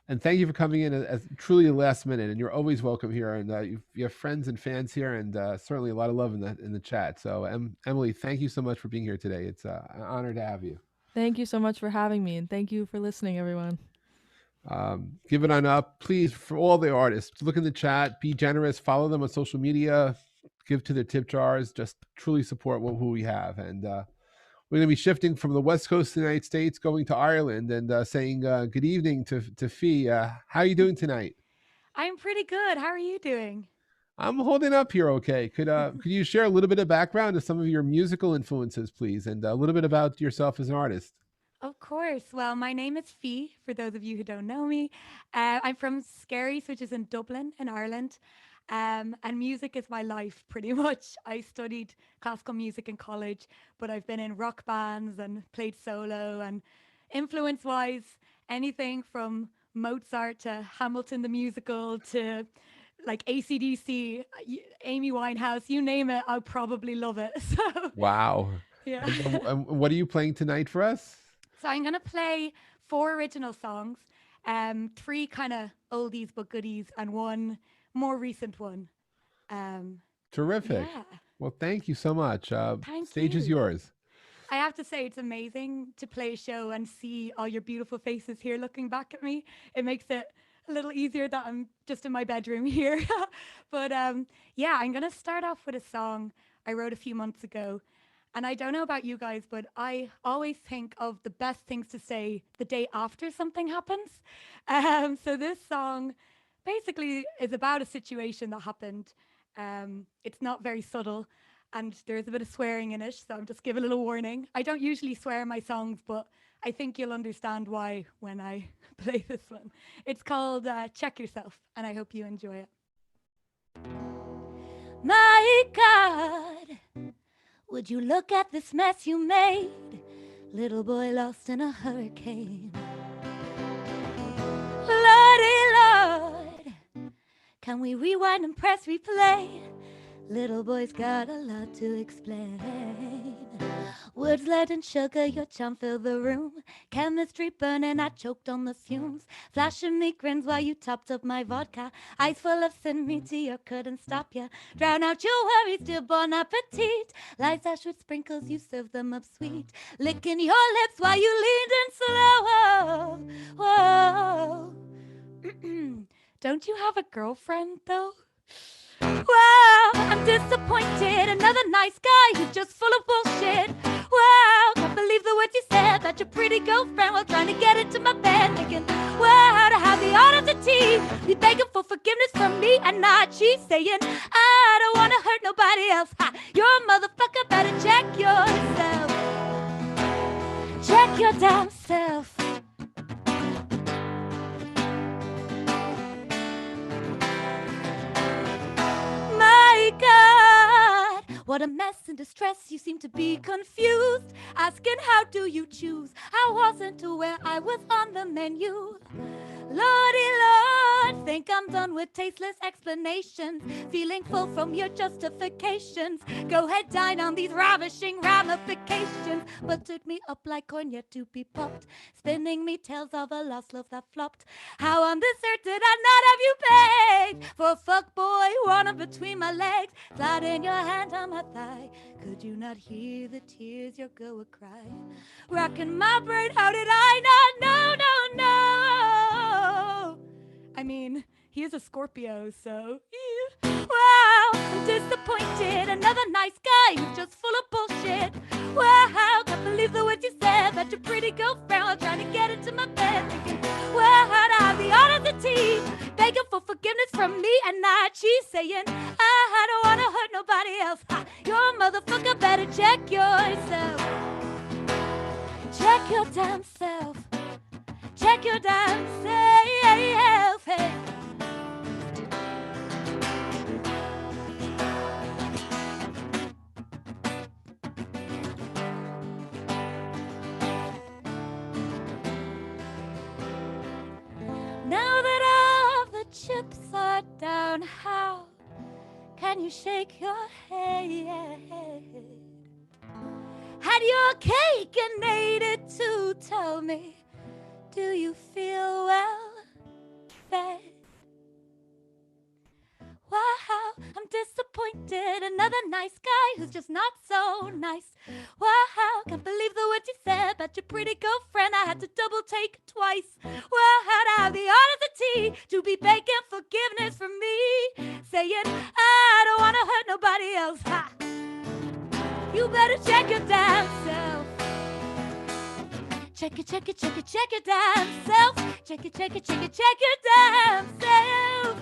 and thank you for coming in as truly a last minute. And you're always welcome here, and you have friends and fans here, and certainly a lot of love in the chat. So Emily, thank you so much for being here today. It's an honor to have you. Thank you so much for having me, and thank you for listening, everyone. Give it on up, please, for all the artists. Look in the chat, be generous, follow them on social media, give to their tip jars, just truly support who we have. And we're going to be shifting from the West Coast of the United States, going to Ireland, and saying good evening to Fee. How are you doing tonight? I'm pretty good. How are you doing? I'm holding up here okay. Could you share a little bit of background of some of your musical influences, please, and a little bit about yourself as an artist? Of course. Well, my name is Fee, for those of you who don't know me. I'm from Skerries, which is in Dublin, in Ireland. And music is my life, pretty much. I studied classical music in college, but I've been in rock bands and played solo. And influence wise, anything from Mozart to Hamilton the musical to like AC/DC, Amy Winehouse, you name it, I'll probably love it. So, Wow. yeah. And what are you playing tonight for us? So I'm going to play 4 original songs, 3 kind of oldies but goodies, and 1 more recent one. Terrific. Yeah. Well, thank you so much. Thank Stage is you. yours. I have to say, it's amazing to play a show and see all your beautiful faces here looking back at me. It makes it a little easier that I'm just in my bedroom here. But yeah, I'm going to start off with a song I wrote a few months ago. And I don't know about you guys, but I always think of the best things to say the day after something happens. So this song basically is about a situation that happened. It's not very subtle, and there's a bit of swearing in it, so I'm just giving a little warning. I don't usually swear in my songs, but I think you'll understand why when I play this one. It's called Check Yourself, and I hope you enjoy it. My God, would you look at this mess you made? Little boy lost in a hurricane. Lordy Lord, can we rewind and press replay? Little boy's got a lot to explain. Words, lead, and sugar, your charm filled the room. Chemistry burning, I choked on the fumes. Flashing me grins while you topped up my vodka. Eyes full of sin, meteor couldn't stop ya. Drown out your worries, dear, bon appetit. Lights ash with sprinkles, you serve them up sweet. Licking your lips while you leaned in slow. Whoa. Don't you have a girlfriend, though? Wow, I'm disappointed. Another nice guy who's just full of bullshit. Wow, can't believe the words you said about your pretty girlfriend while trying to get into my bed. Thinking, wow, to have the audacity, be begging for forgiveness from me and not she's saying, I don't want to hurt nobody else. Ha, you're a motherfucker, better check yourself. Check your damn self. God, what a mess and distress, you seem to be confused. Asking how do you choose? I wasn't aware I was on the menu. Lordy Lord, think I'm done with tasteless explanations. Feeling full from your justifications. Go ahead, dine on these ravishing ramifications. Buttered me up like corn yet to be popped. Spinning me tales of a lost love that flopped. How on this earth did I not have you pegged? For a fuck boy, wanna between my legs. Sliding your hand on my thigh. Could you not hear the tears your girl would cry? Rocking my brain, how did I not know, no. I mean, he is a Scorpio, so wow, I'm disappointed. Another nice guy who's just full of bullshit. Wow, can't believe the words you said about your pretty girlfriend while trying to get into my bed. Thinking, wow, to have the audacity, begging for forgiveness from me and not she's saying, I don't want to hurt nobody else. Ha, you're a motherfucker, better check yourself. Check your damn self. Check your damn self. Hey. Now that all the chips are down, how can you shake your head? Had your cake and ate it too. Tell me, do you feel well fed? Wow, I'm disappointed. Another nice guy who's just not so nice. Wow, can't believe the words you said about your pretty girlfriend. I had to double take twice. Wow, to have the audacity to be begging forgiveness from me, saying I don't want to hurt nobody else. Ha. You better check your damn self. Check it, check it, check it, check your damn self. Check it, check it, check it, check your damn self.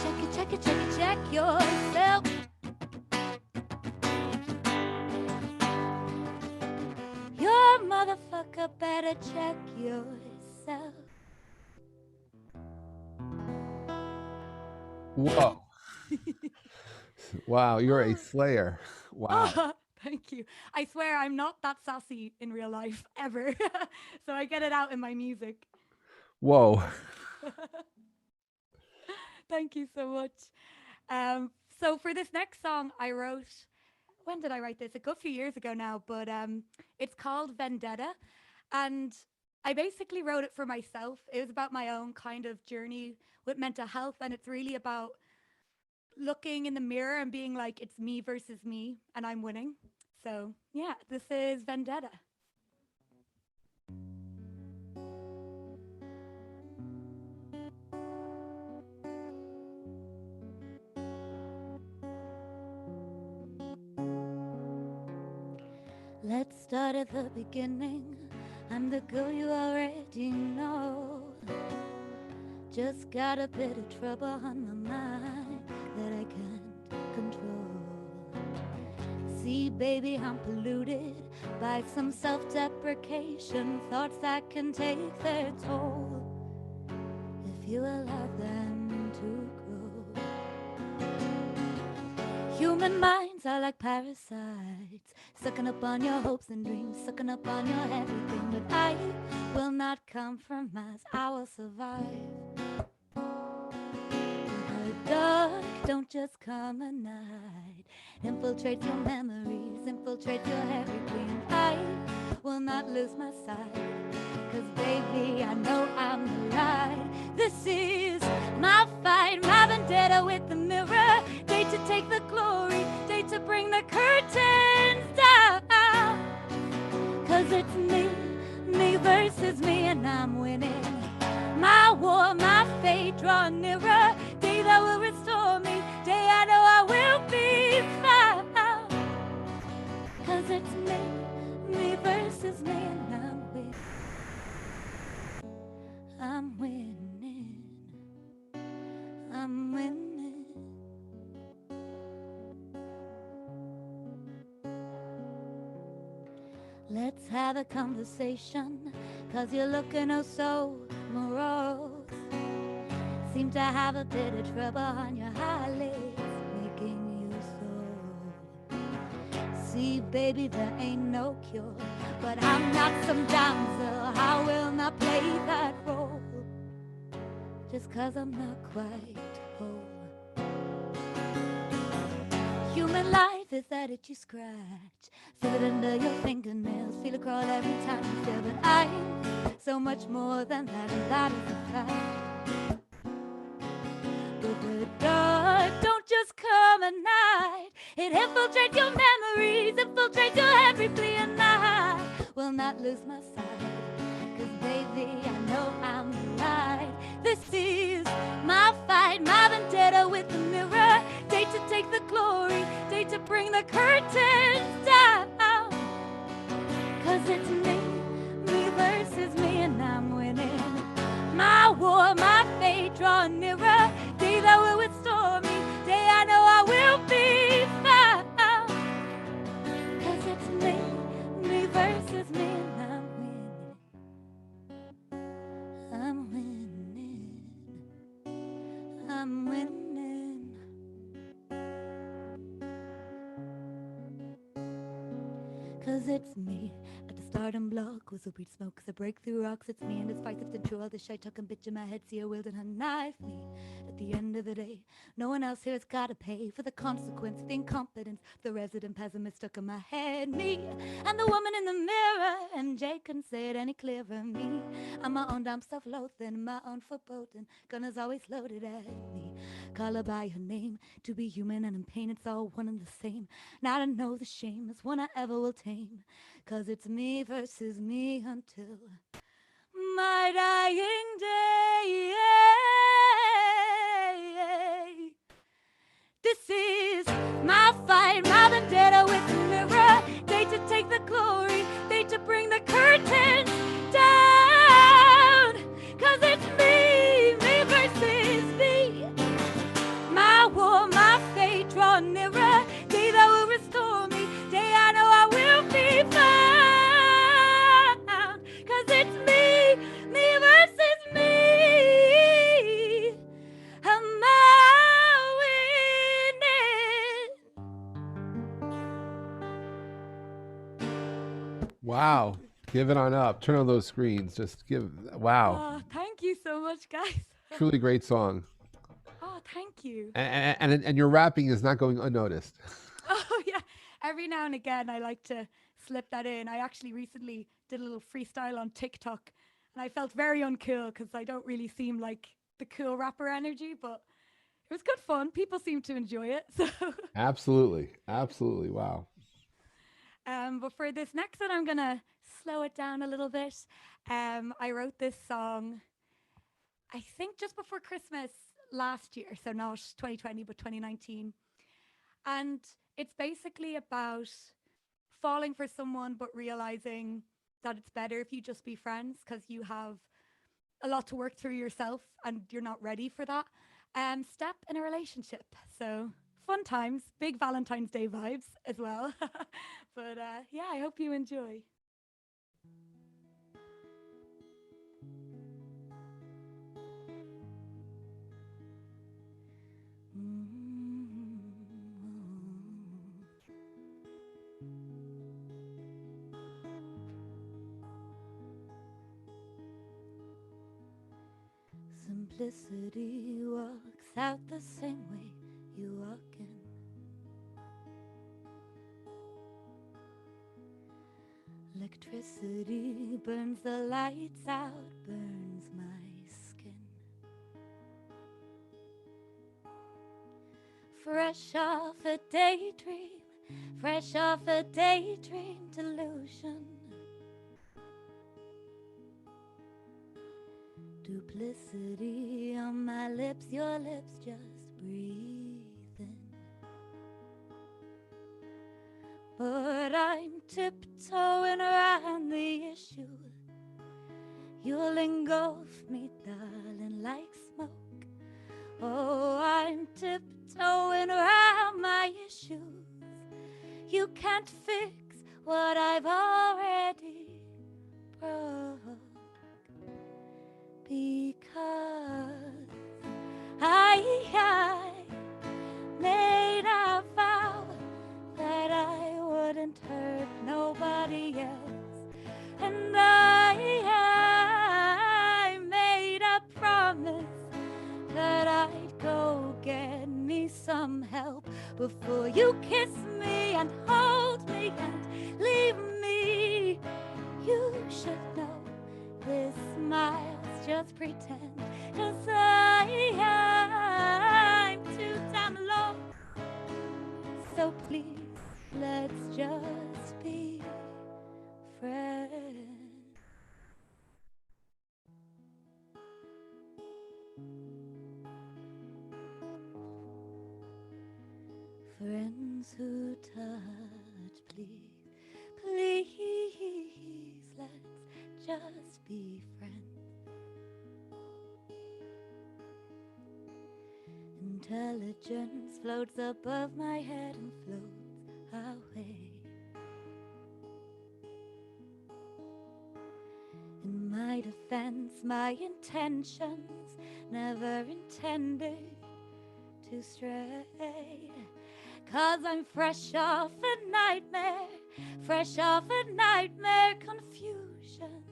Check it, check it, check it, check yourself. Your motherfucker better check yourself. Whoa. Wow, you're a slayer. Wow. Oh, thank you. I swear I'm not that sassy in real life, ever. So I get it out in my music. Whoa. Thank you so much. So for this next song I wrote, when did I write this? A good few years ago now, but it's called Vendetta. And I basically wrote it for myself. It was about my own kind of journey with mental health. And it's really about looking in the mirror and being like, it's me versus me, and I'm winning. So yeah, this is Vendetta. Let's start at the beginning. I'm the girl you already know. Just got a bit of trouble on my mind that I can't control. See, baby, I'm polluted by some self-deprecation thoughts that can take their toll if you allow them to grow. Human minds are like parasites, sucking up on your hopes and dreams, sucking up on your everything. But I will not compromise, I will survive. The dark don't just come a night. Infiltrate your memories, infiltrate your everything. I will not lose my sight. Cause baby, I know I'm the light. This is my fight, my vendetta with the mirror. Day to take the glory, day to bring the curtains down. Cause it's me versus me, and I'm winning. My war, my fate, draw nearer. Day that will restore me, day I know I will be found. Cause it's me versus me, and I'm winning. I'm winning. I'm winning. Let's have a conversation, cause you're looking oh so morose. Seem to have a bit of trouble on your eyelids, making you so. See, baby, there ain't no cure, but I'm not some damsel, I will not play that role, just cause I'm not quite whole. Human life is that itchy scratch, feel it under your fingernails, feel it crawl every time you feel. But I'm so much more than that, and that is a fact. But the dark don't just come at night, it infiltrates your memories, infiltrates your every plea, and I will not lose my sight. Cause baby, I know I'm right. This is my fight, my vendetta with the mirror. Day to take the glory, day to bring the curtains down. Cause it's me versus me, and I'm winning. My war, my fate, draw nearer. Day that will restore me, day I know I will be found. Cause it's me versus me, and I'm winning. I'm winning. I'm winning. Cause it's me at the stardom block, with the weed smoke, the breakthrough rocks. It's me, and despite sifting through all the shite talking bitch in my head, see a wielding her knife. Me at the end of the day, no one else here has gotta pay for the consequence of the incompetence, the resident pessimist stuck in my head. Me and the woman in the mirror, MJ couldn't say it any clearer. Me, I'm my own damn self-loathing, my own foreboding, gun is always loaded at me. Call her by her name, to be human and in pain, it's all one and the same. Now to know the shame is one I ever will tame. Cause it's me versus me until my dying day. This is my fight, my vendetta with the mirror. Day to take the glory, day to bring the curtains down. Cause it's me versus me. My war, my fate, draw nearer. Day that will restore me, day I know I will be found. Cause it's me versus me. Am I winning? Wow. Give it on up. Turn on those screens. Just give. Wow. Oh, thank you so much, guys. Truly great song. Oh, thank you. And your rapping is not going unnoticed. Oh, yeah. Every now and again, I like to slip that in. I actually recently did a little freestyle on TikTok, and I felt very uncool because I don't really seem like the cool rapper energy, but it was good fun. People seem to enjoy it. So, Absolutely. Absolutely. Wow. but for this next one, I'm going to slow it down a little bit. I wrote this song, I think, just before Christmas last year. So not 2020, but 2019. And it's basically about falling for someone, but realizing that it's better if you just be friends because you have a lot to work through yourself and you're not ready for that step in a relationship. So fun times, big Valentine's Day vibes as well. But yeah, I hope you enjoy. Simplicity walks out the same way you walking. Electricity burns the lights out, burns my skin. Fresh off a daydream, fresh off a daydream delusion. Duplicity on my lips, your lips just breathing. But I'm tiptoeing around the issue. You'll engulf me, darling, like smoke. Oh, I'm tiptoeing around my issues. You can't fix what I've already broke. Because I made a vow that I wouldn't hurt nobody else. And I made a promise that I'd go get me some help before you kiss me and hold me and leave me. You should know this smile's just pretend, 'cause I'm too damn low. So please, let's just be friends. Friends who touch, please, please, let's just be friends. Intelligence floats above my head and floats away. In my defense, my intentions never intended to stray. 'Cause I'm fresh off a nightmare, fresh off a nightmare confusion.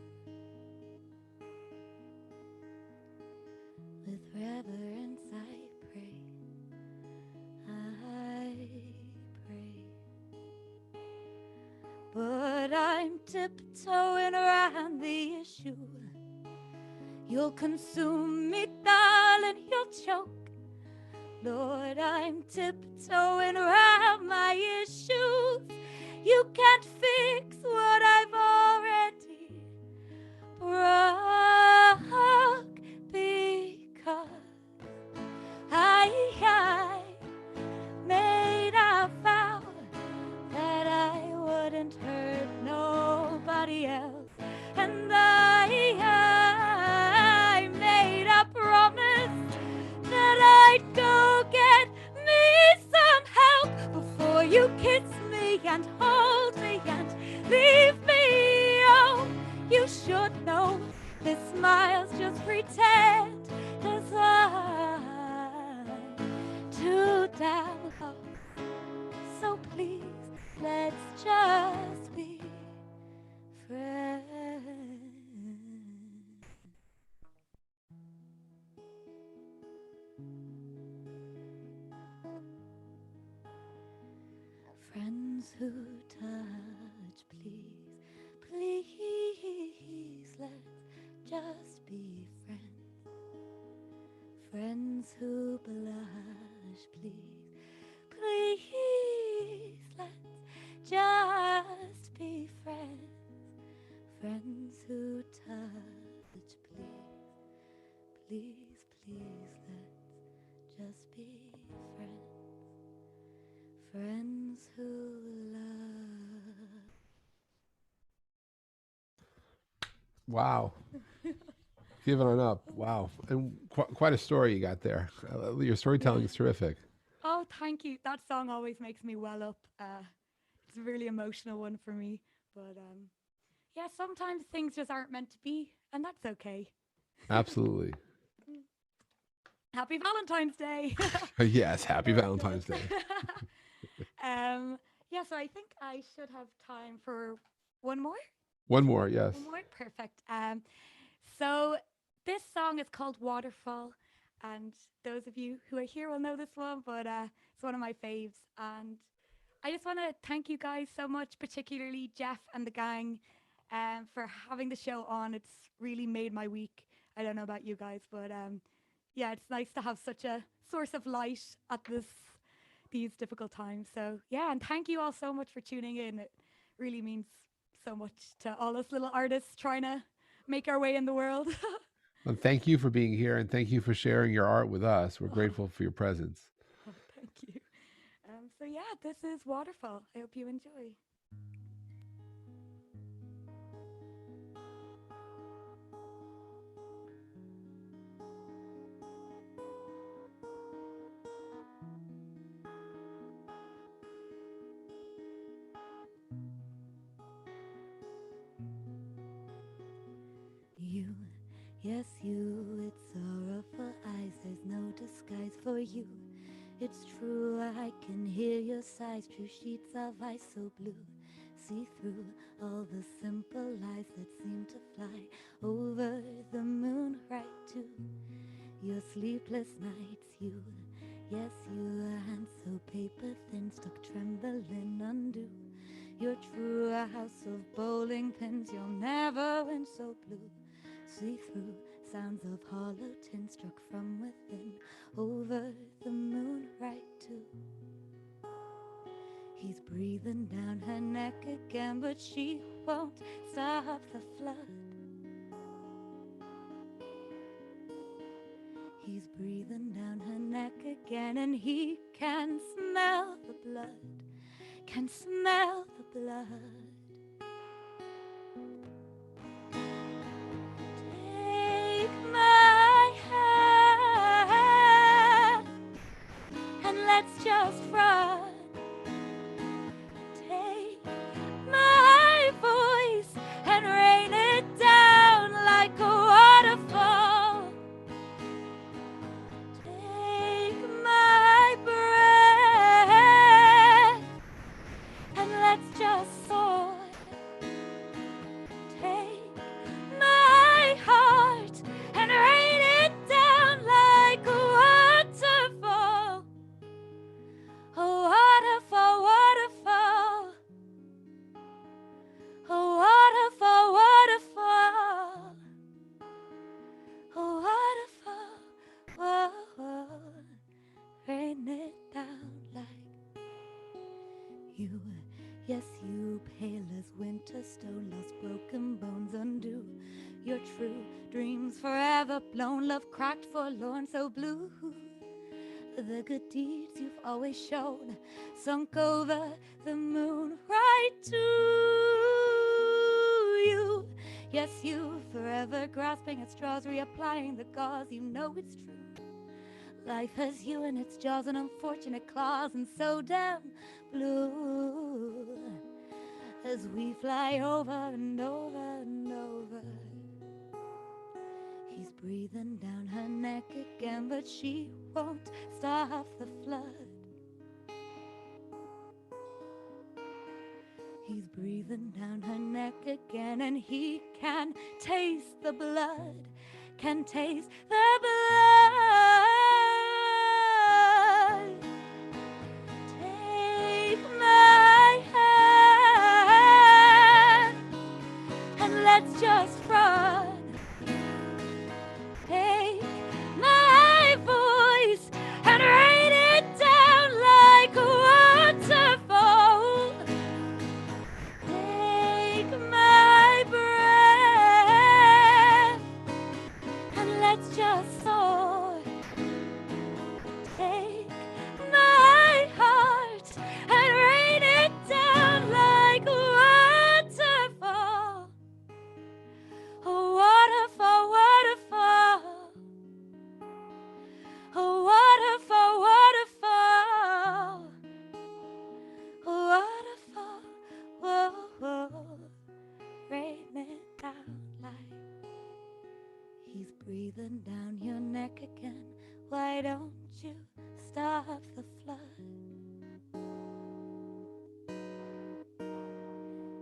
With reverence I pray. But I'm tiptoeing around the issue. You'll consume me, darling, you'll choke. Lord, I'm tiptoeing around my issues. You can't fix what I've already broke. Because I made a vow that I wouldn't hurt nobody else. And I made a promise that I'd go get me some help before you kiss me and hold me and leave me. Oh, you should know this smile's just pretend, 'cause I'm too damn low. So please, let's just be friends. Friends who touch, please, please, let's just be friends. Friends who blush, please, please, let's just be friends. Friends who touch, please, please, please, let's just be friends. Friends who love. Wow. Giving on up. Wow. And quite a story you got there. Your storytelling is terrific. Oh, thank you. That song always makes me well up. It's a really emotional one for me. But yeah, sometimes things just aren't meant to be, and that's okay. Absolutely. Happy Valentine's Day. Yes. Happy Oh, Valentine's God. Day. Yeah, so I think I should have time for one more. One more. Yes. One more, perfect. So this song is called Waterfall. And those of you who are here will know this one, but it's one of my faves. And I just want to thank you guys so much, particularly Jeff and the gang, for having the show on. It's really made my week. I don't know about you guys, but yeah, it's nice to have such a source of light at these difficult times. So yeah, and thank you all so much for tuning in. It really means so much to all us little artists trying to make our way in the world. Well, thank you for being here, and thank you for sharing your art with us. We're grateful for your presence. Oh, thank you. So yeah, this is Waterfall. I hope you enjoy. You, yes, you, it's sorrowful eyes, there's no disguise for you. It's true, I can hear your sighs, true sheets of ice so blue. See through all the simple lies that seem to fly over the moon right to your sleepless nights. You, yes, you, and so paper thin, stuck trembling undo. You're true, a house of bowling pins, you'll never win so blue. See through sounds of hollow tin struck from within over the moon right to. He's breathing down her neck again, but she won't stop the flood. He's breathing down her neck again, and he can smell the blood, can smell the blood. Take my hand, and let's just run. Take my voice and rain it down like a waterfall. Take my breath and let's just soar. Take my heart and rain it down like a waterfall. A waterfall, waterfall. A waterfall, waterfall. A waterfall, whoa, whoa. Rain it down like you. Yes, you, pale as winter stone, lost broken bones undo. Your true dreams forever blown, love cracked, forlorn, so blue. The good deeds you've always shown, sunk over the moon right to you. Yes, you, forever grasping at straws, reapplying the gauze, you know it's true. Life has you in its jaws and unfortunate claws, and so damn blue as we fly over and over and over. He's breathing down her neck again, but she won't stop the flood. He's breathing down her neck again, and he can taste the blood, can taste the blood. Take my hand and let's just run. Take my voice and rain it down like a waterfall. Take my breath and let's just soar. Take my heart and rain it down like a waterfall. A waterfall, waterfall. A waterfall, waterfall. A waterfall, whoa, whoa. Rain it down like. He's breathing down your neck again. Why don't you stop the flood?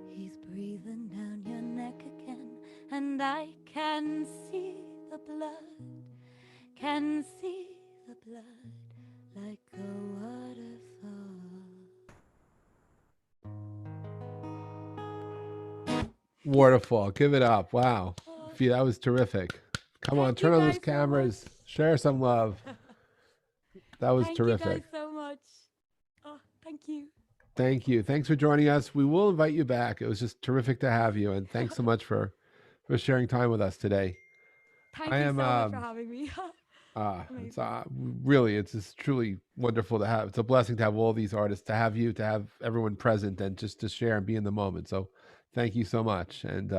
He's breathing down your neck again, and I can see the blood, can can see the blood like a waterfall. Waterfall. Give it up. Wow. Oh, Fee, that was terrific. Come on, thank turn you on those guys so cameras. much. Share some love. That was Thank you terrific. guys so much. Oh, thank you. Thank you. Thanks for joining us. We will invite you back. It was just terrific to have you, and thanks so much for sharing time with us today. Thank I you am so much for having me. it's Amazing. really, it's just truly wonderful to have. It's a blessing to have all these artists, to have you, to have everyone present, and just to share and be in the moment. So thank you so much. And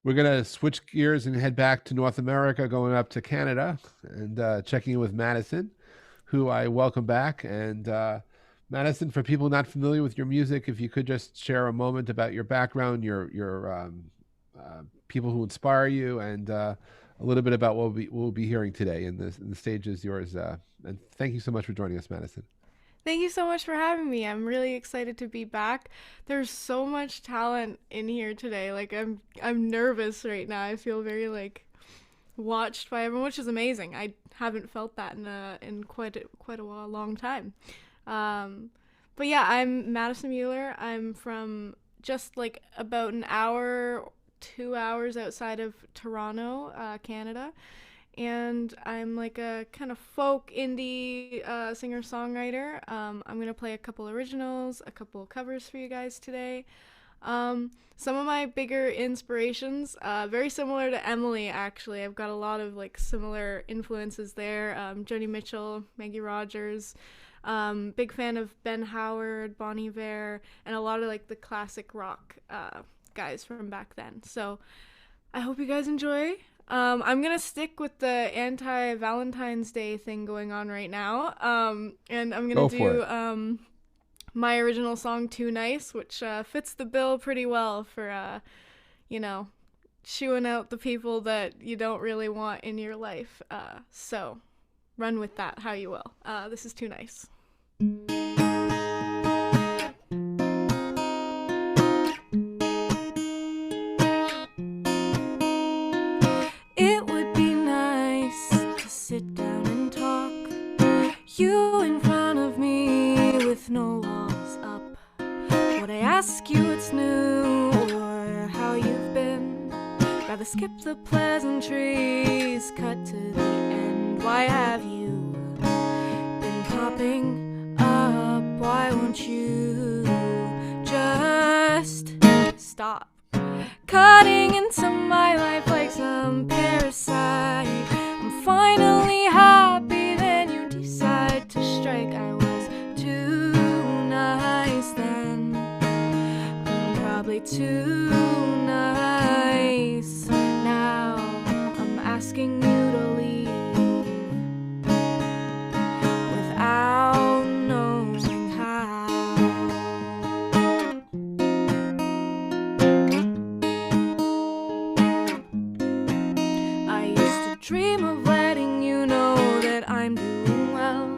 we're gonna switch gears and head back to North America, going up to Canada and checking in with Madison, who I welcome back. And Madison, for people not familiar with your music, if you could just share a moment about your background, your people who inspire you, and a little bit about what we'll be hearing today. And the stage is yours. And thank you so much for joining us, Madison. Thank you so much for having me. I'm really excited to be back. There's so much talent in here today. Like I'm nervous right now. I feel very like watched by everyone, which is amazing. I haven't felt that in quite a while, long time. But yeah, I'm Madison Mueller. I'm from just like about an hour, 2 hours outside of Toronto, Canada. And I'm like a kind of folk indie singer-songwriter. I'm going to play a couple originals, a couple covers for you guys today. Some of my bigger inspirations, very similar to Emily, actually. I've got a lot of like similar influences there. Joni Mitchell, Maggie Rogers, big fan of Ben Howard, Bon Iver, and a lot of like the classic rock guys from back then. So I hope you guys enjoy. I'm gonna stick with the anti-Valentine's Day thing going on right now, and I'm gonna do my original song "Too Nice," which fits the bill pretty well for shooing out the people that you don't really want in your life. So run with that how you will. This is "Too Nice." Sit down and talk, you in front of me with no walls up. Would I ask you what's new or how you've been? Rather skip the pleasantries, cut to the end. Why have you been popping up? Why won't you just stop cutting into my life like some parasite? Finally happy, then you decide to strike. I was too nice then. I'm probably too nice now. I'm asking you to leave without knowing how. I used to dream of I'm doing well.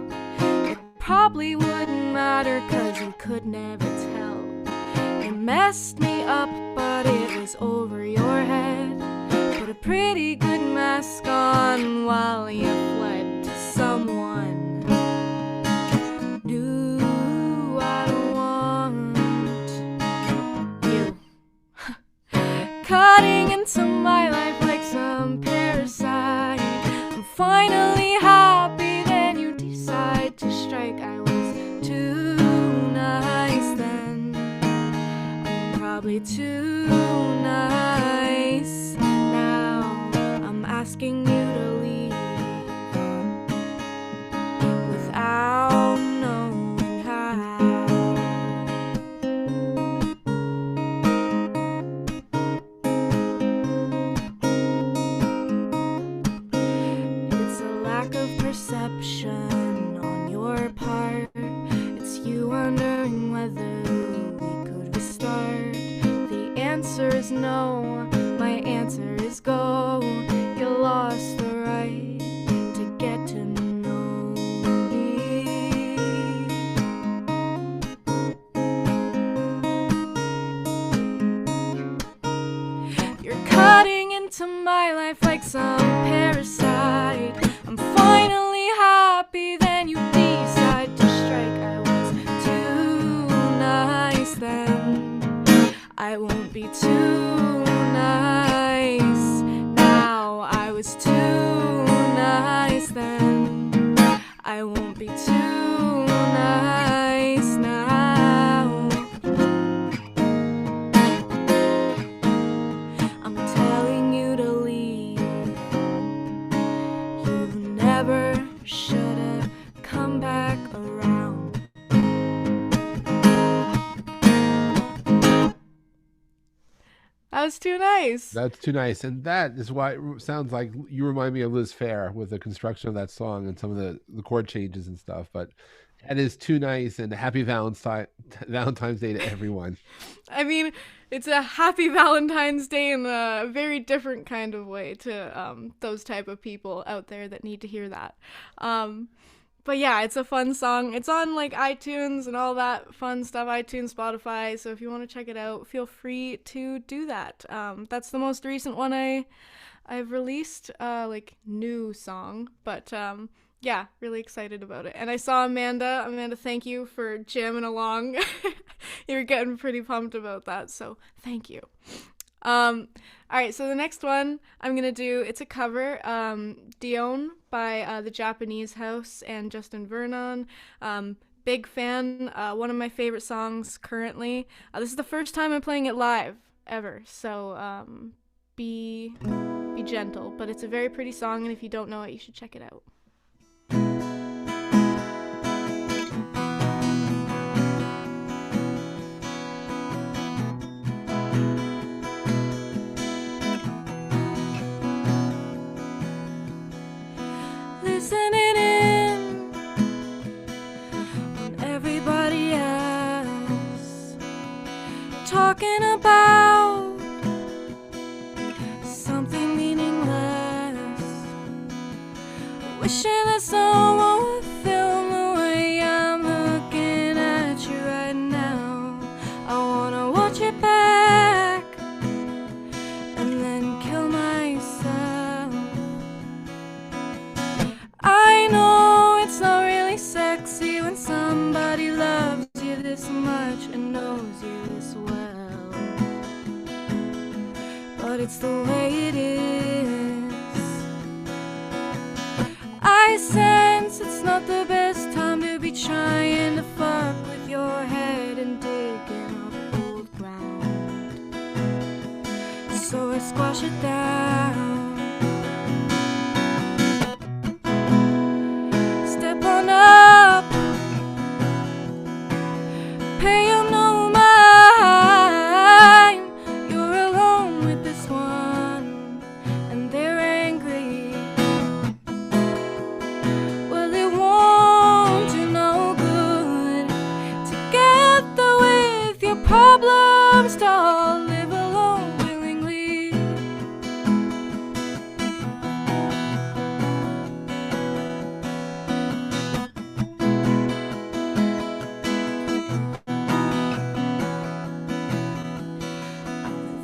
It probably wouldn't matter, 'cause you could never tell. You messed me up, but it was over your head. Put a pretty good mask on while you fled to someone new. I don't want you cutting into my life like some parasite. I'm finally happy, then you decide to strike. I was too nice then. I'm probably too nice now. I'm asking you to leave without knowing how. Perception on your part. It's you wondering whether we could restart. The answer is no. My answer is go. You lost the right to get to know me. You're cutting into my life like some parasite. I'm never should have come back around. That was too nice. That's too nice. And that is why it sounds like you remind me of Liz Phair with the construction of that song and some of the chord changes and stuff. But that is too nice. And happy Valentine's Day to everyone. I mean, it's a happy Valentine's Day in a very different kind of way to those type of people out there that need to hear that. But yeah, it's a fun song. It's on like iTunes and all that fun stuff, iTunes, Spotify. So if you want to check it out, feel free to do that. That's the most recent one I've released, like new song. But yeah, really excited about it. And I saw Amanda. Amanda, thank you for jamming along. You're getting pretty pumped about that, so thank you. All right, so the next one I'm gonna do, it's a cover, Dion by the Japanese House and Justin Vernon. Big fan, one of my favorite songs currently. This is the first time I'm playing it live ever, so be gentle, but it's a very pretty song, and if you don't know it, you should check it out. Listening in on everybody else, talking about something meaningless, wishing that someone would film the way I'm looking at you right now. I wanna watch it back and then kill myself. I know it's not really sexy when somebody loves you this much and knows you this well, but it's the way it is. I sense it's not the best time to be trying to fuck with your head and digging up old ground, so I squash it down. Step on up, pay 'em no mind. You're alone with this one, and they're angry. Well, it won't do no good. Together with your problems, to live alone willingly.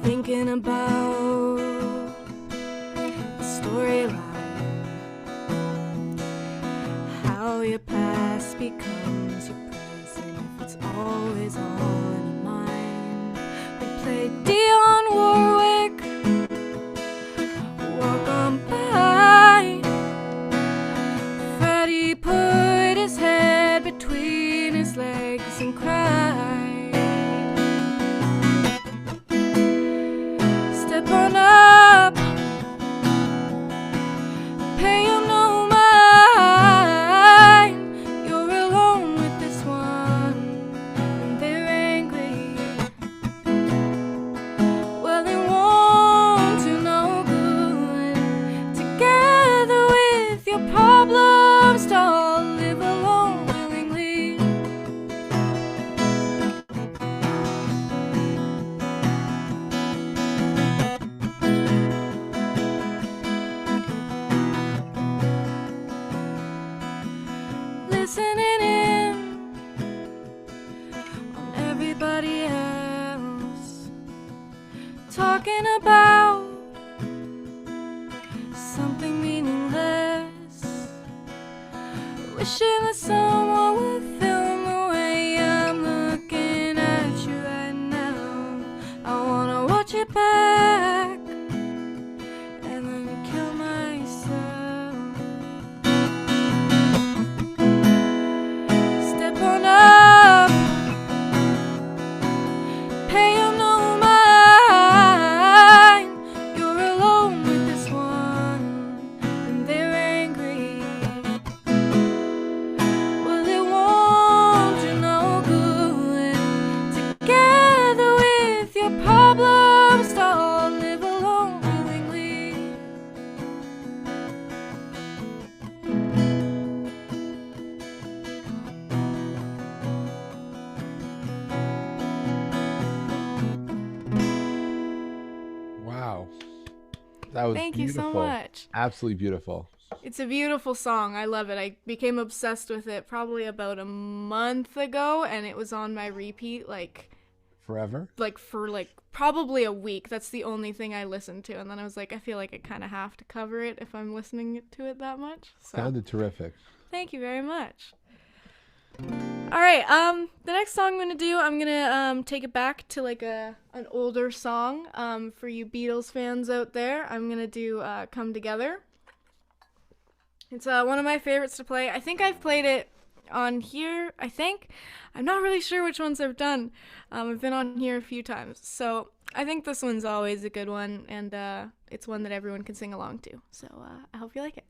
Thinking about the storyline, how your past becomes your present if it's always on your mind. We played Dionne Warwick, Walk On By. Freddie put his head between his legs and cried. Step on up, pay 'em no mind. You're alone with this one, and they're angry. Well, it won't do no good. Together with your problems, to live alone willingly. Listening in on everybody else, talking about something meaningless, wishing that someone would film the way I'm looking at you right now. I wanna watch it back and then kill myself. Step on up, pay 'em no mind. You're alone with this one, and they're angry. That was Thank you so beautiful. much. Absolutely beautiful. It's a beautiful song. I love it. I became obsessed with it probably about a month ago, and it was on my repeat Forever? for probably a week. That's the only thing I listened to, and then I was like, I feel like I kind of have to cover it if I'm listening to it that much. So Sounded terrific. thank you very much. All right, the next song I'm gonna do, I'm gonna take it back to like an older song. For you Beatles fans out there, I'm gonna do "Come Together." It's one of my favorites to play. I think I've played it on here. I'm not really sure which ones I've done. I've been on here a few times, so I think this one's always a good one, and it's one that everyone can sing along to. So I hope you like it.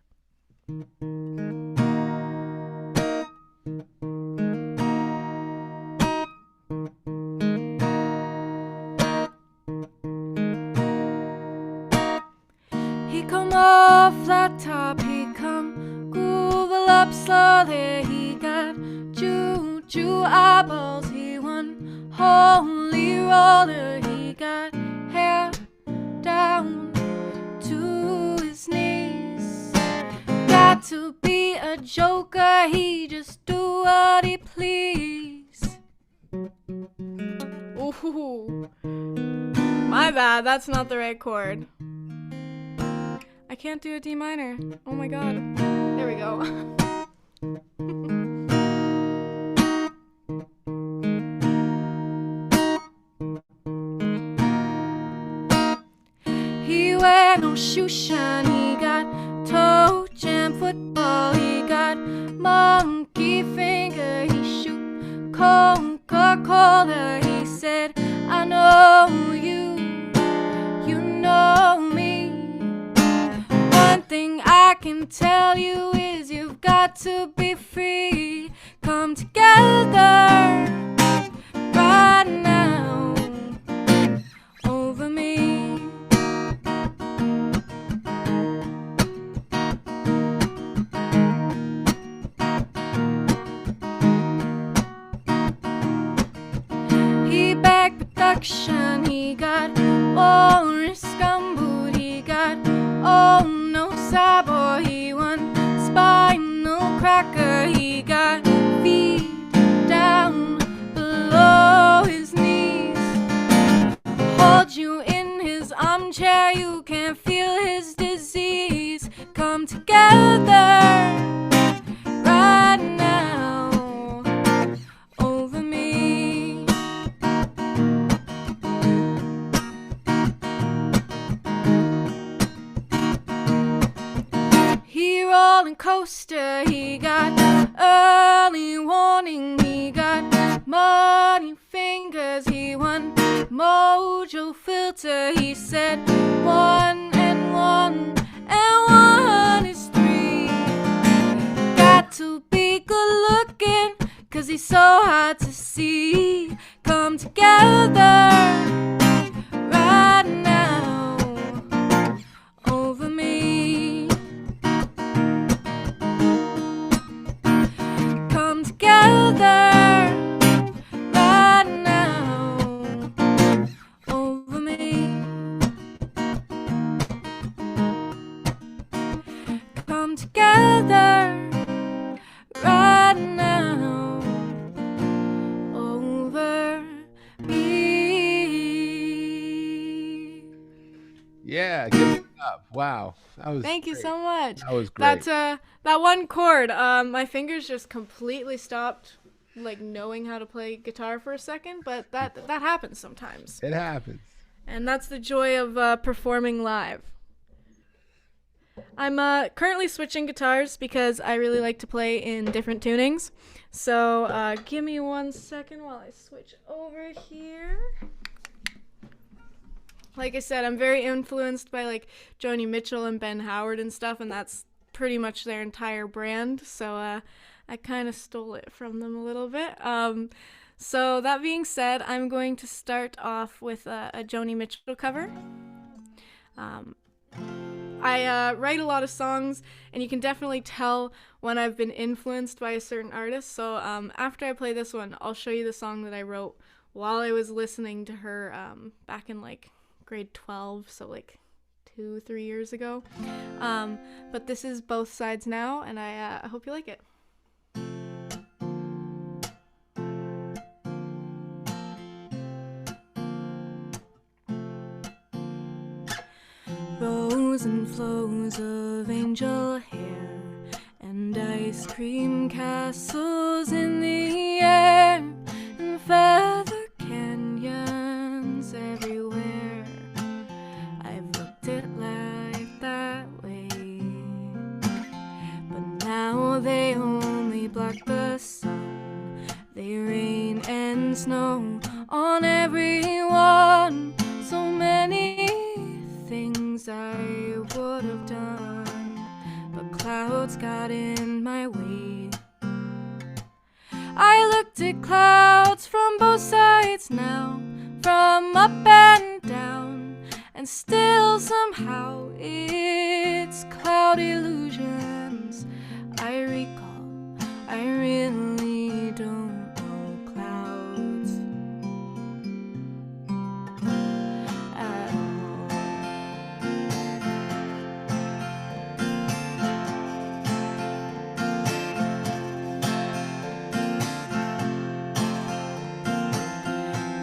He come off that top, he come grooving up slowly. He got juju eyeballs, he won holy roller. He got hair down to his knees. Got to be a joker, he just do what he please. Ooh, my bad, that's not the right chord. I can't do a D minor. Oh my god. There we go. He wear no shoe shine. He got toe jam football. He got monkey finger. He shoot Coca-Cola. He said, I know you, you know me. One thing I can tell you is you've got to be free. Come together right now over me. He back production. He got orange scumboot. He got oh no cyborg. He won spinal cracker. He got feet down below his knees. Hold you in his armchair. You can't feel his disease. Come together right now over me. He rolling coaster, he got early warning, he got money fingers, he won mojo filter. He said 1 and 1 and 1 is 3. Got to be good looking, 'cause he's so hard to see. Come together right now over me. Come together right now over me. Come together right now over me. Yeah, give it up. Wow. That was Thank you great. so much. That was great. That one chord, my fingers just completely stopped knowing how to play guitar for a second, but that happens sometimes. It happens. And that's the joy of performing live. I'm currently switching guitars because I really like to play in different tunings. So give me 1 second while I switch over here. Like I said, I'm very influenced by Joni Mitchell and Ben Howard and stuff, and that's pretty much their entire brand. So I kind of stole it from them a little bit. So that being said, I'm going to start off with a Joni Mitchell cover. I write a lot of songs, and you can definitely tell when I've been influenced by a certain artist. So after I play this one, I'll show you the song that I wrote while I was listening to her back in grade 12, so 2-3 years ago. But this is Both Sides Now, and I hope you like it. Rows and flows of angel hair and ice cream castles in the air and feather canyons everywhere. I've looked at life that way, but now they only block the sun. They rain and snow on everyone. So many things I would have done, but clouds got in my way. I looked at clouds from both sides now, from up and down, and still somehow it's cloud illusions I recall. I really don't know clouds at all.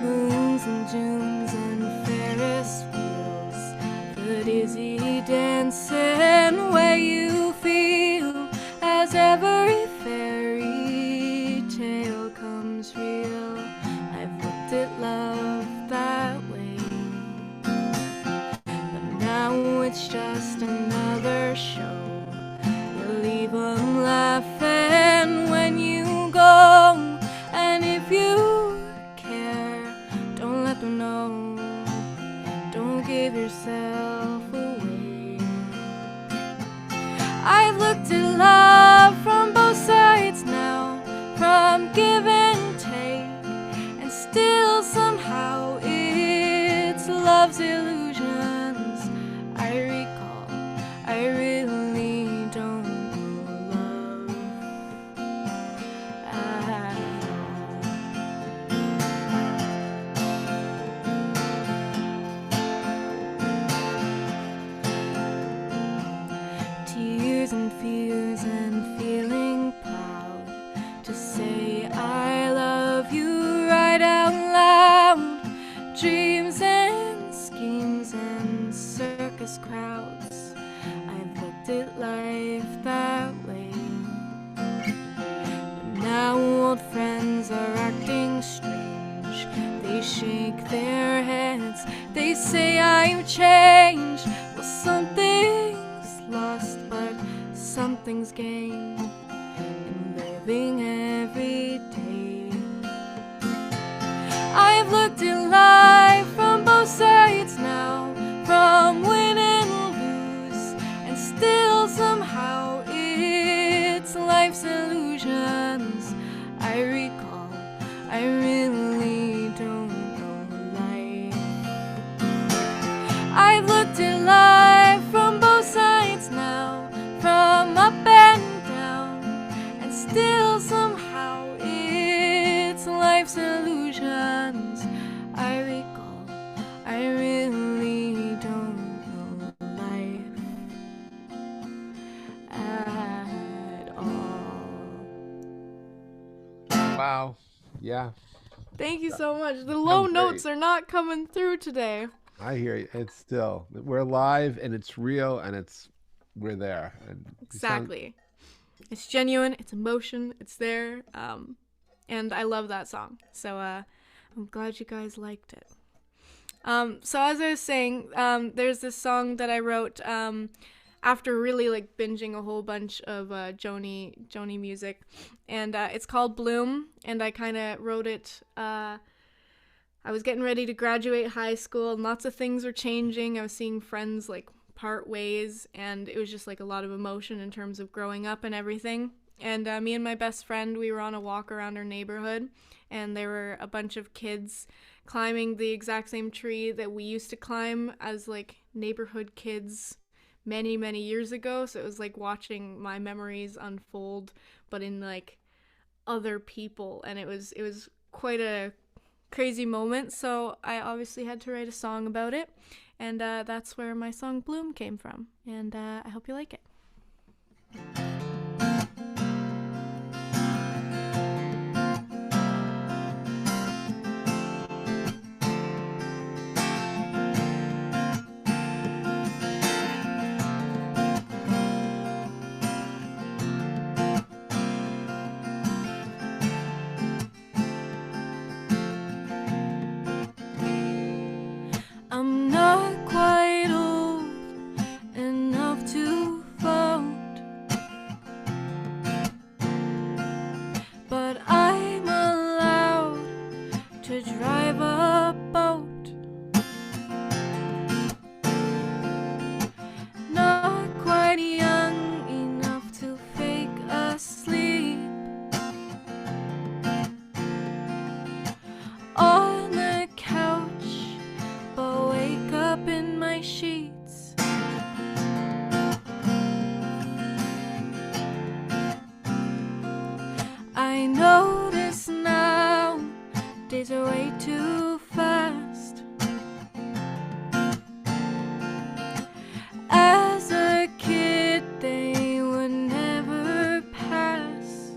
Moons and Junes and Ferris wheels, the dizzy dancing way you feel as every fairy tale comes real. I've looked at love that way, but now it's just another show. You leave 'em laughing when you go, and if you care, don't let them know. Don't give yourself away. I've looked at love from both sides now, from give and take, and still somehow it's love's illusions I recall. I really don't know love at all. Tears and fears and feeling proud to say I love you right out loud. Dreams and schemes and circus crowds, I've looked at life that way. But now old friends are acting strange. They shake their heads, they say I've changed. Well, something's lost, but something's gained in living every day. I've looked at life from both sides now, from win and lose, and still somehow it's life's illusions I recall. I really don't know life. I've looked at life from both sides now, from up and down, and still somehow it's life's illusions I recall. I really don't know life at all. Wow. Yeah, Thank you so much. The Sounds low great. notes are not coming through today. I hear you. It's still, we're live and it's real and we're there. And you sound- Exactly. It's genuine, it's emotion, it's there. And I love that song. So I'm glad you guys liked it. So as I was saying, there's this song that I wrote after really like binging a whole bunch of Joni music, and it's called Bloom, and I kind of wrote it. I was getting ready to graduate high school, and lots of things were changing. I was seeing friends like part ways, and it was just like a lot of emotion in terms of growing up and everything. And me and my best friend, we were on a walk around our neighborhood, and there were a bunch of kids climbing the exact same tree that we used to climb as like neighborhood kids many, many years ago. So it was like watching my memories unfold, but in like other people, and it was quite a crazy moment. So I obviously had to write a song about it, And that's where my song Bloom came from. And I hope you like it. I'm not quite old enough to vote, but I'm allowed to drive a boat. Not quite young enough to fake asleep on the couch, but wake up in my sheets. I notice now days are way too fast. As a kid, they would never pass.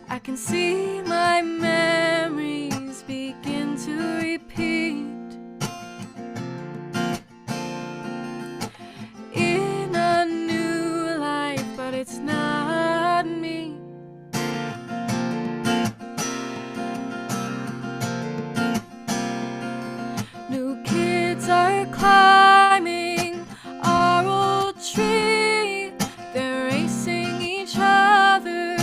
I can see my memories begin to repeat in a new life, but it's not me. New kids are climbing our old tree. They're racing each other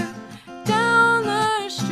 down the street.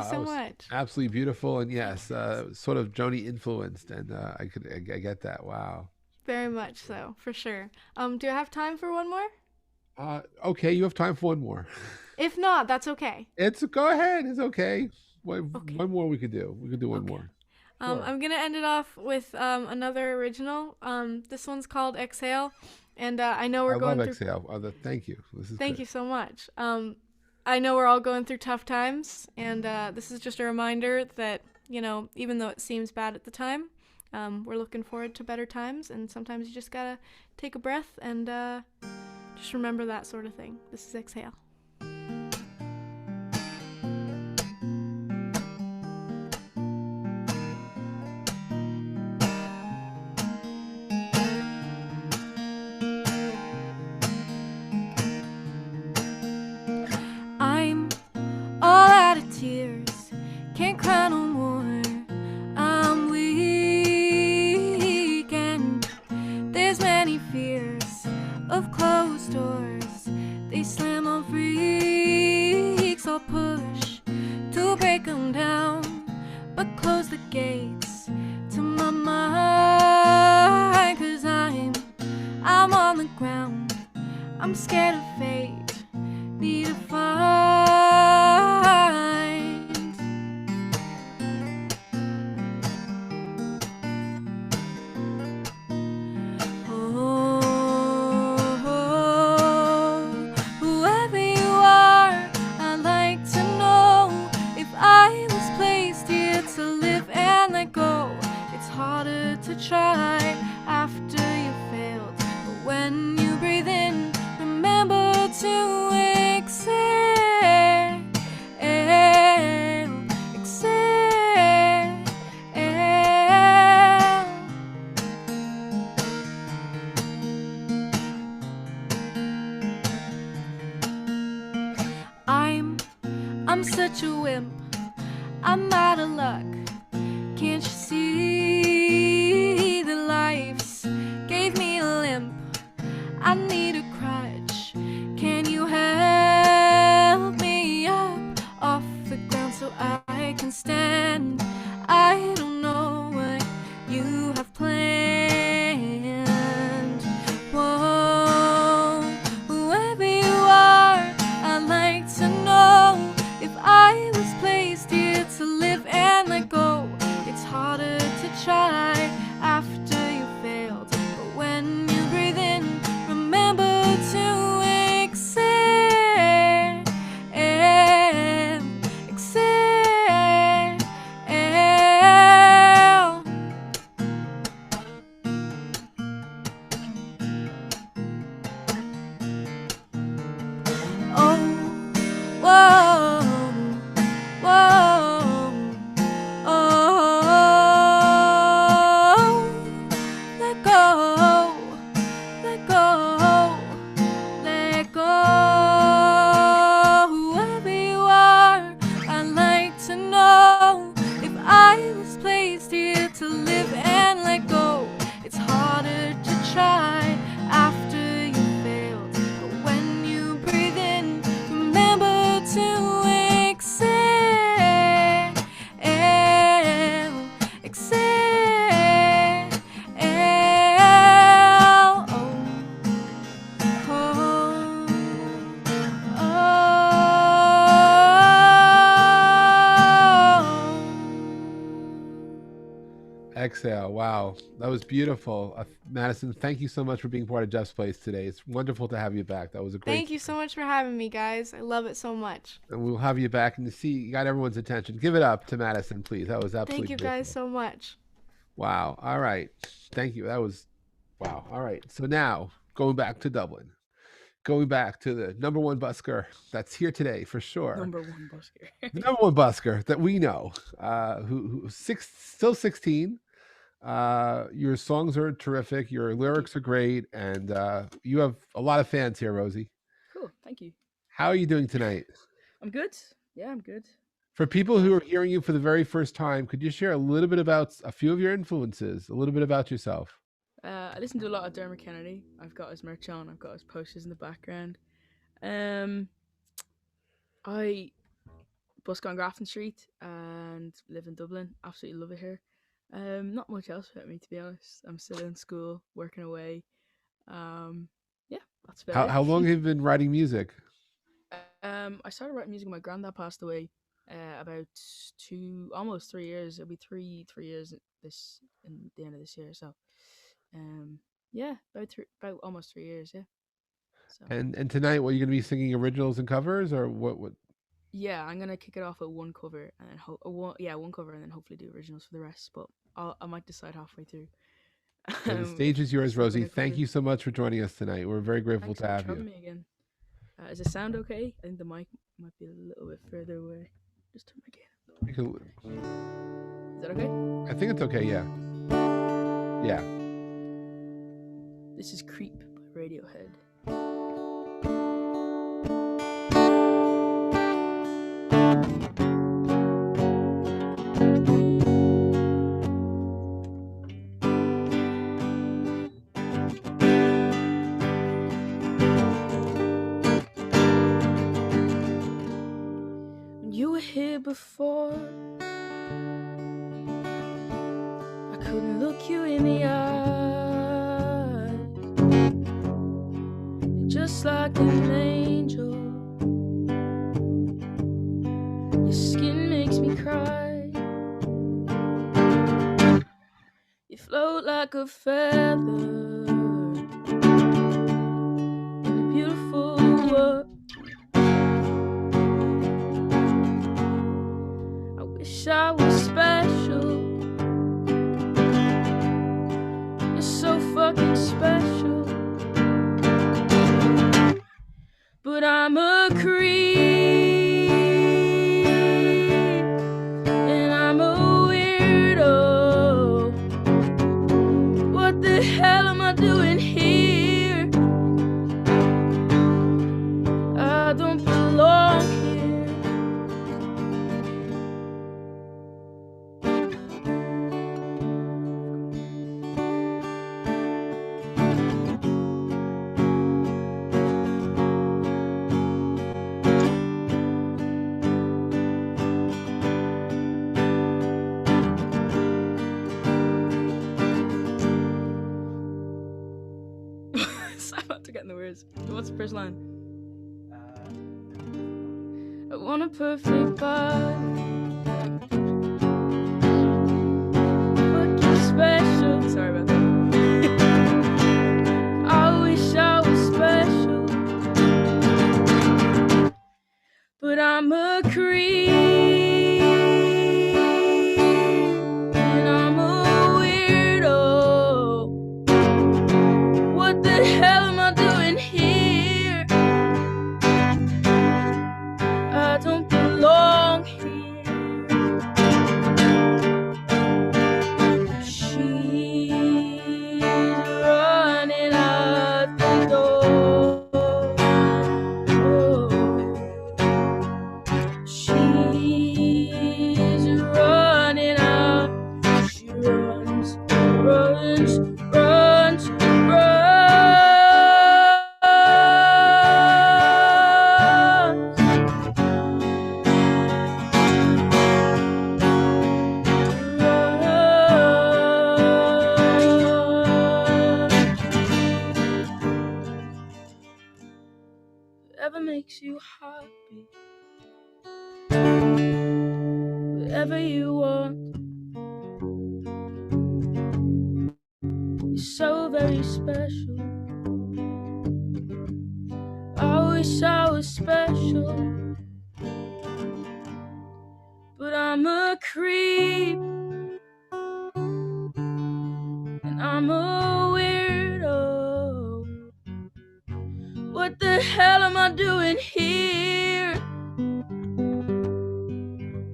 so that was much. absolutely beautiful, and yes, sort of Joni influenced, and I get that. Wow. Very much so, for sure. Do I have time for one more? Okay, you have time for one more. If not, that's okay. It's go ahead. It's okay. Okay. One more we could do. We could do one Okay. more. Sure. I'm gonna end it off with another original. This one's called Exhale, and I know I we're love going through. Exhale. Thank you. This is Thank good. you so much. I know we're all going through tough times, and this is just a reminder that, even though it seems bad at the time, we're looking forward to better times, and sometimes you just gotta take a breath and just remember that sort of thing. This is Exhale. I'm all out of tears, can't cry no more. I'm weak and there's many fears of closed doors. They slam on freaks, I'll push to break them down, but close the gates to my mind. 'Cause I'm on the ground, I'm scared of fate, need to find. Oh, whoever you are, I'd like to know if I was placed here to live and let go. It's harder to try after you failed, but when you breathe in, remember to exhale, exhale. I'm such a wimp, I'm out of luck. Can't you see the life's gave me a limp? I need a crutch. Can you help me up off the ground so I can stand? I don't know what you have planned. Whoa, whoever you are, I'd like to know if I was placed here to live and let go. It's harder to try after you failed, but when you breathe in, remember to exhale, exhale. Oh, whoa, whoa, oh, let go, let go, let go. Whoever you are, I'd like to know if I was placed here to live and let go. It's harder to try after you failed, but when you breathe in, remember to exhale, exhale. Exhale. Wow, that was beautiful. Madison, thank you so much for being part of Jeff's Place today. It's wonderful to have you back. That was a great. Thank you so much for having me, guys. I love it so much. And we'll have you back and to see you got everyone's attention. Give it up to Madison, please. That was absolutely Thank you guys beautiful. so much. Wow. All right. Thank you. That was wow. All right. So now going back to Dublin, going back to the number one busker that's here today for sure. Number one busker. The number one busker that we know, who still 16. Your songs are terrific. Your lyrics are great, and you have a lot of fans here, Rosie. Cool. Thank you. How are you doing tonight? I'm good. Yeah, I'm good. For people who are hearing you for the very first time, could you share a little bit about a few of your influences, a little bit about yourself? I listen to a lot of Dermot Kennedy. I've got his merch on. I've got his posters in the background. I Busk on Grafton Street and live in Dublin. Absolutely love it here. Not much else about me, to be honest. I'm still in school, working away. Yeah, that's about How it. how long have you been writing music? I started writing music when my granddad passed away. About almost 3 years. It'll be three years this in the end of this year. So, yeah, about almost 3 years. Yeah. So, And tonight, what, are you going to be singing originals and covers, or what? What? yeah, I'm gonna kick it off with one cover and then one cover and then hopefully do originals for the rest. But I might decide halfway through. Well, the stage is If yours, I'm Rosie. gonna Thank cover. you so much for joining us tonight. We're very grateful Thanks to so much have for having you. me again. Does it sound okay? I think the mic might be a little bit further away. Just turn my gain up. Is that okay? I think it's okay. Yeah. Yeah. This is Creep by Radiohead. When you were here before, I couldn't look you in the eye. You're just like an angel. Your skin makes me cry. You float like a feather in a beautiful world. I wish I was special. You're so fucking special. But I'm a creep, and I'm a weirdo. What the hell am I doing here? I don't belong here. I'm about to get in the words. What's the first line? I want a perfect body. Fucking special. Sorry about that. I wish I was special. But I'm a creep. And I'm a weirdo. What the hell am I doing here? I don't belong here. She's running out the door. She's running out. She runs, runs, runs, runs. Whatever makes you happy, whatever you want. You're so very special. I wish I was special, but I'm a creep, and I'm a weirdo. What the hell am I doing here?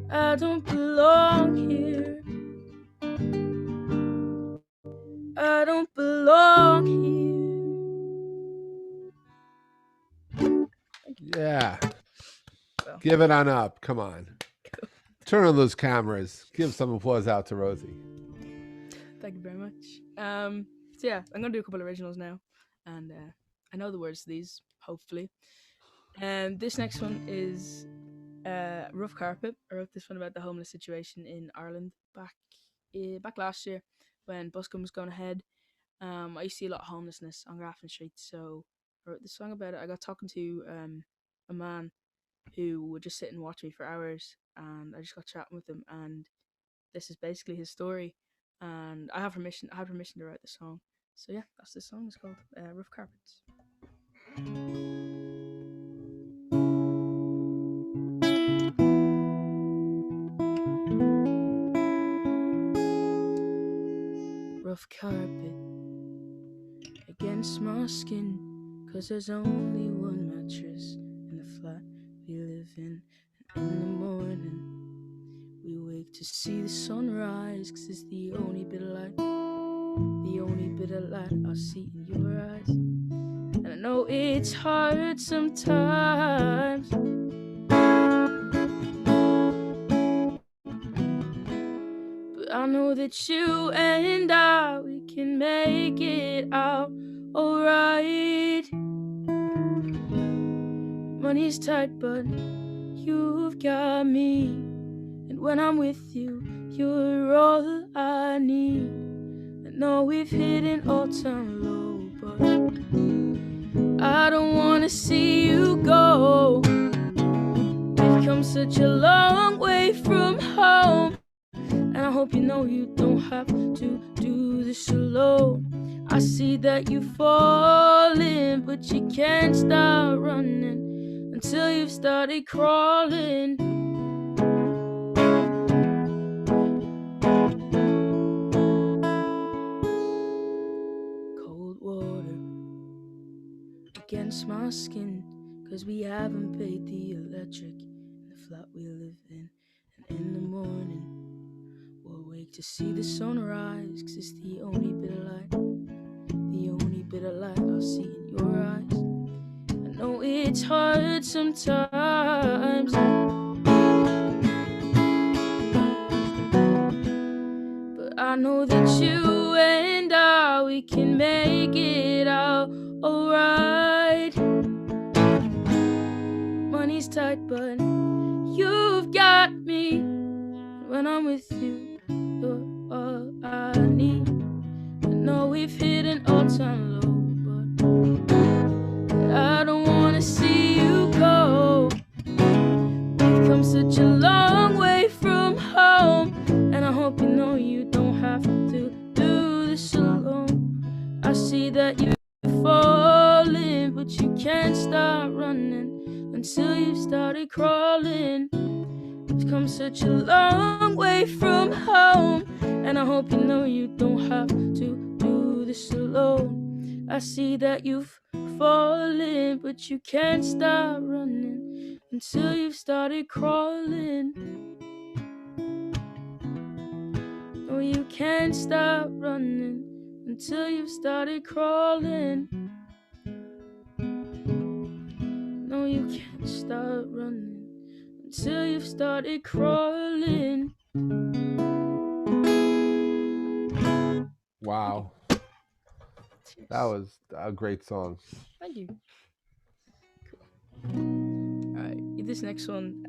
I don't belong here. I don't belong here. Yeah. Well. Give it on up. Come on. Turn on those cameras. Give some applause out to Rosie. Thank you very much. So yeah, I'm gonna do a couple of originals now, and I know the words to these, hopefully. And this next one is Rough Carpet. I wrote this one about the homeless situation in Ireland back last year when busking was going ahead. I used to see a lot of homelessness on Grafton Street, so I wrote this song about it. I got talking to a man who would just sit and watch me for hours, and I just got chatting with him, and this is basically his story. And I have permission. I had permission to write the song. So yeah, that's this song. It's called Rough Carpets. Rough carpet against my skin, 'cause there's only one mattress in the flat we live in. And in the morning we wake to see the sunrise, 'cause it's the only bit of light I see in your eyes. And I know it's hard sometimes, but I know that you and I, we can make it out alright. Money's tight, but you've got me, and when I'm with you, you're all that I need. I know we've hit an all-time low, but I don't wanna see you go. We've come such a long way from home, and I hope you know you don't have to do this alone. I see that you're falling, but you can't stop running until you've started crawling. Cold water against my skin, 'cause we haven't paid the electric in the flat we live in. And in the morning we'll wake to see the sunrise, 'cause it's the only bit of light I see in your eyes. I know it's hard sometimes, but I know that you and I, we can make it out alright. Money's tight, but you've got me. When I'm with you, you're all I need. I know we've hit an all-time low, but I don't wanna see you go. We've come such a long way from home, and I hope you know you don't have to do this alone. I see that you're falling, but you can't stop running until you've started crawling. We've come such a long way from home, and I hope you know you don't have to do this alone. I see that you've fallen, but you can't stop running until you've started crawling. No, you can't stop running until you've started crawling. No, you can't stop running until you've started crawling. Wow. Cheers. That was a great song. Thank you. Cool. Alright, this next one,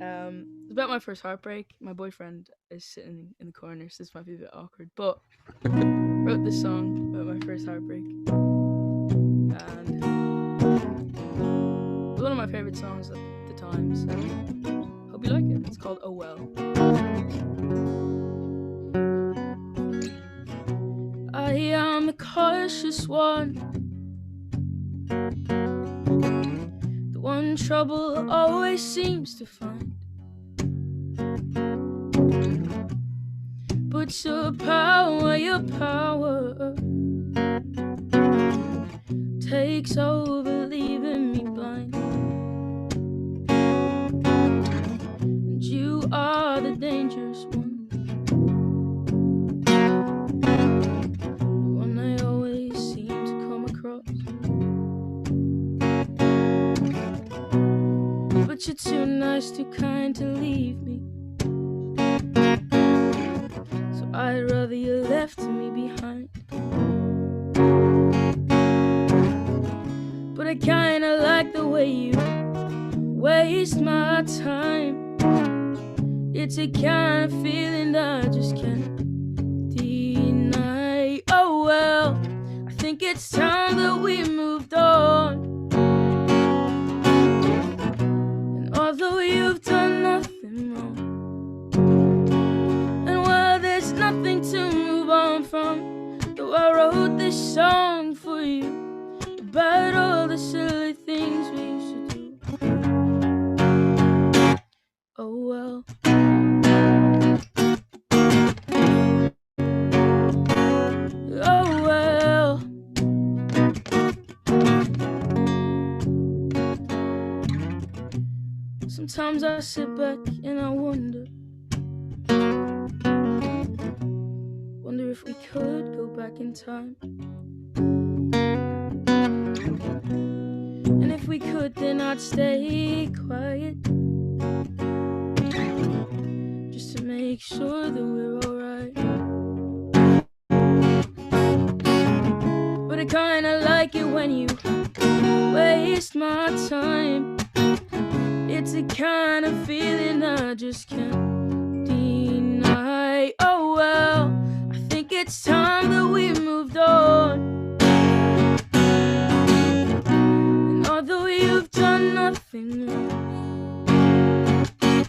it's about my first heartbreak. My boyfriend is sitting in the corner, so this might be a bit awkward, but I wrote this song about my first heartbreak. And it was one of my favorite songs at the time, so hope you like it. It's called Oh Well. I am the cautious one, the one trouble always seems to find. But your power takes over, leaving me blind. And you are the dangerous one, but you're too nice, too kind to leave me. So I'd rather you left me behind. But I kinda like the way you waste my time. It's a kind of feeling that I just can't deny. Oh well, I think it's time that we moved on. And although you've done nothing wrong, and while there's nothing to move on from, though I wrote this song for you about all the silly things we used to do. Oh well. Oh well. Sometimes I sit back and I wonder if we could go back in time. And if we could, then I'd stay quiet, just to make sure that we're alright. But I kinda like it when you waste my time. It's a kind of feeling I just can't deny. Oh well, I think it's time that we moved on. And although you've done nothing wrong,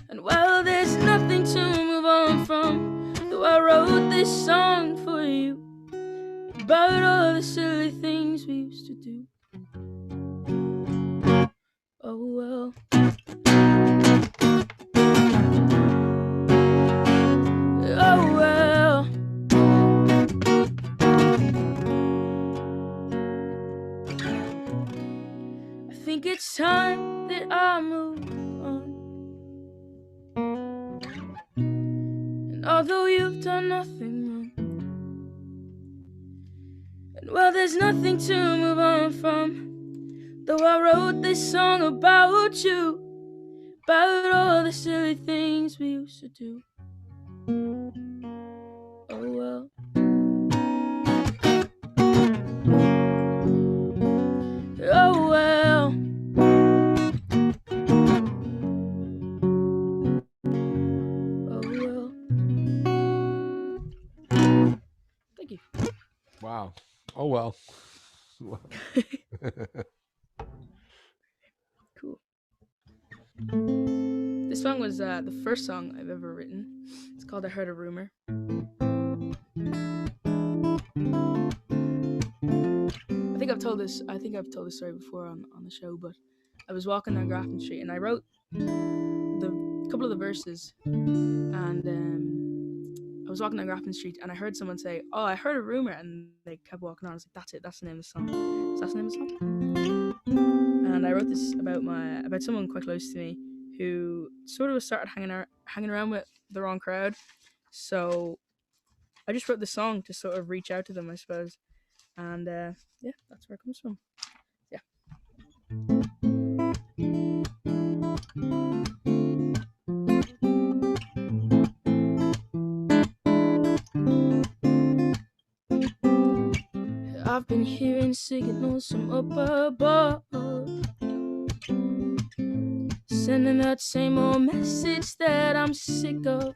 and well, there's nothing to move on from, though I wrote this song for you about all the silly things we used to do. Oh well. Oh well. I think it's time that I move on. And although you've done nothing wrong, and well, there's nothing to move on from, though I wrote this song about you, about all the silly things we used to do. Oh well. Oh well. Oh well. Thank you. Wow. Oh well. Cool. This song was the first song I've ever written. It's called I Heard a Rumor. I think I've told this story before on the show, but I was walking down Grafton Street and I wrote the couple of the verses, and I was walking down Grafton Street and I heard someone say, "Oh, I heard a rumor," and they kept walking on. I was like, "That's it. That's the name of the song. So that's the name of the song." And I wrote this about someone quite close to me who sort of started hanging around with the wrong crowd. So I just wrote the song to sort of reach out to them, I suppose. And yeah, that's where it comes from. Yeah. I've been hearing signals from up above, sending that same old message that I'm sick of.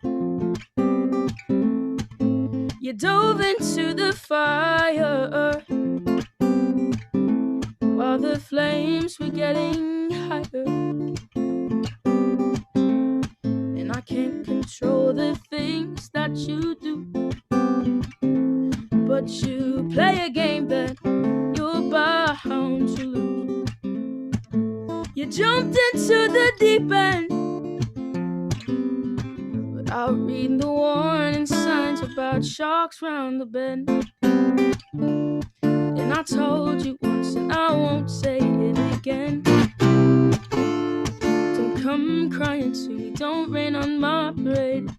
You dove into the fire while the flames were getting higher, and I can't control the things that you do, but you play a game that you're bound to lose. You jumped into the deep end without reading the warning signs about sharks round the bend. And I told you once and I won't say it again. Don't come crying to me, don't rain on my parade.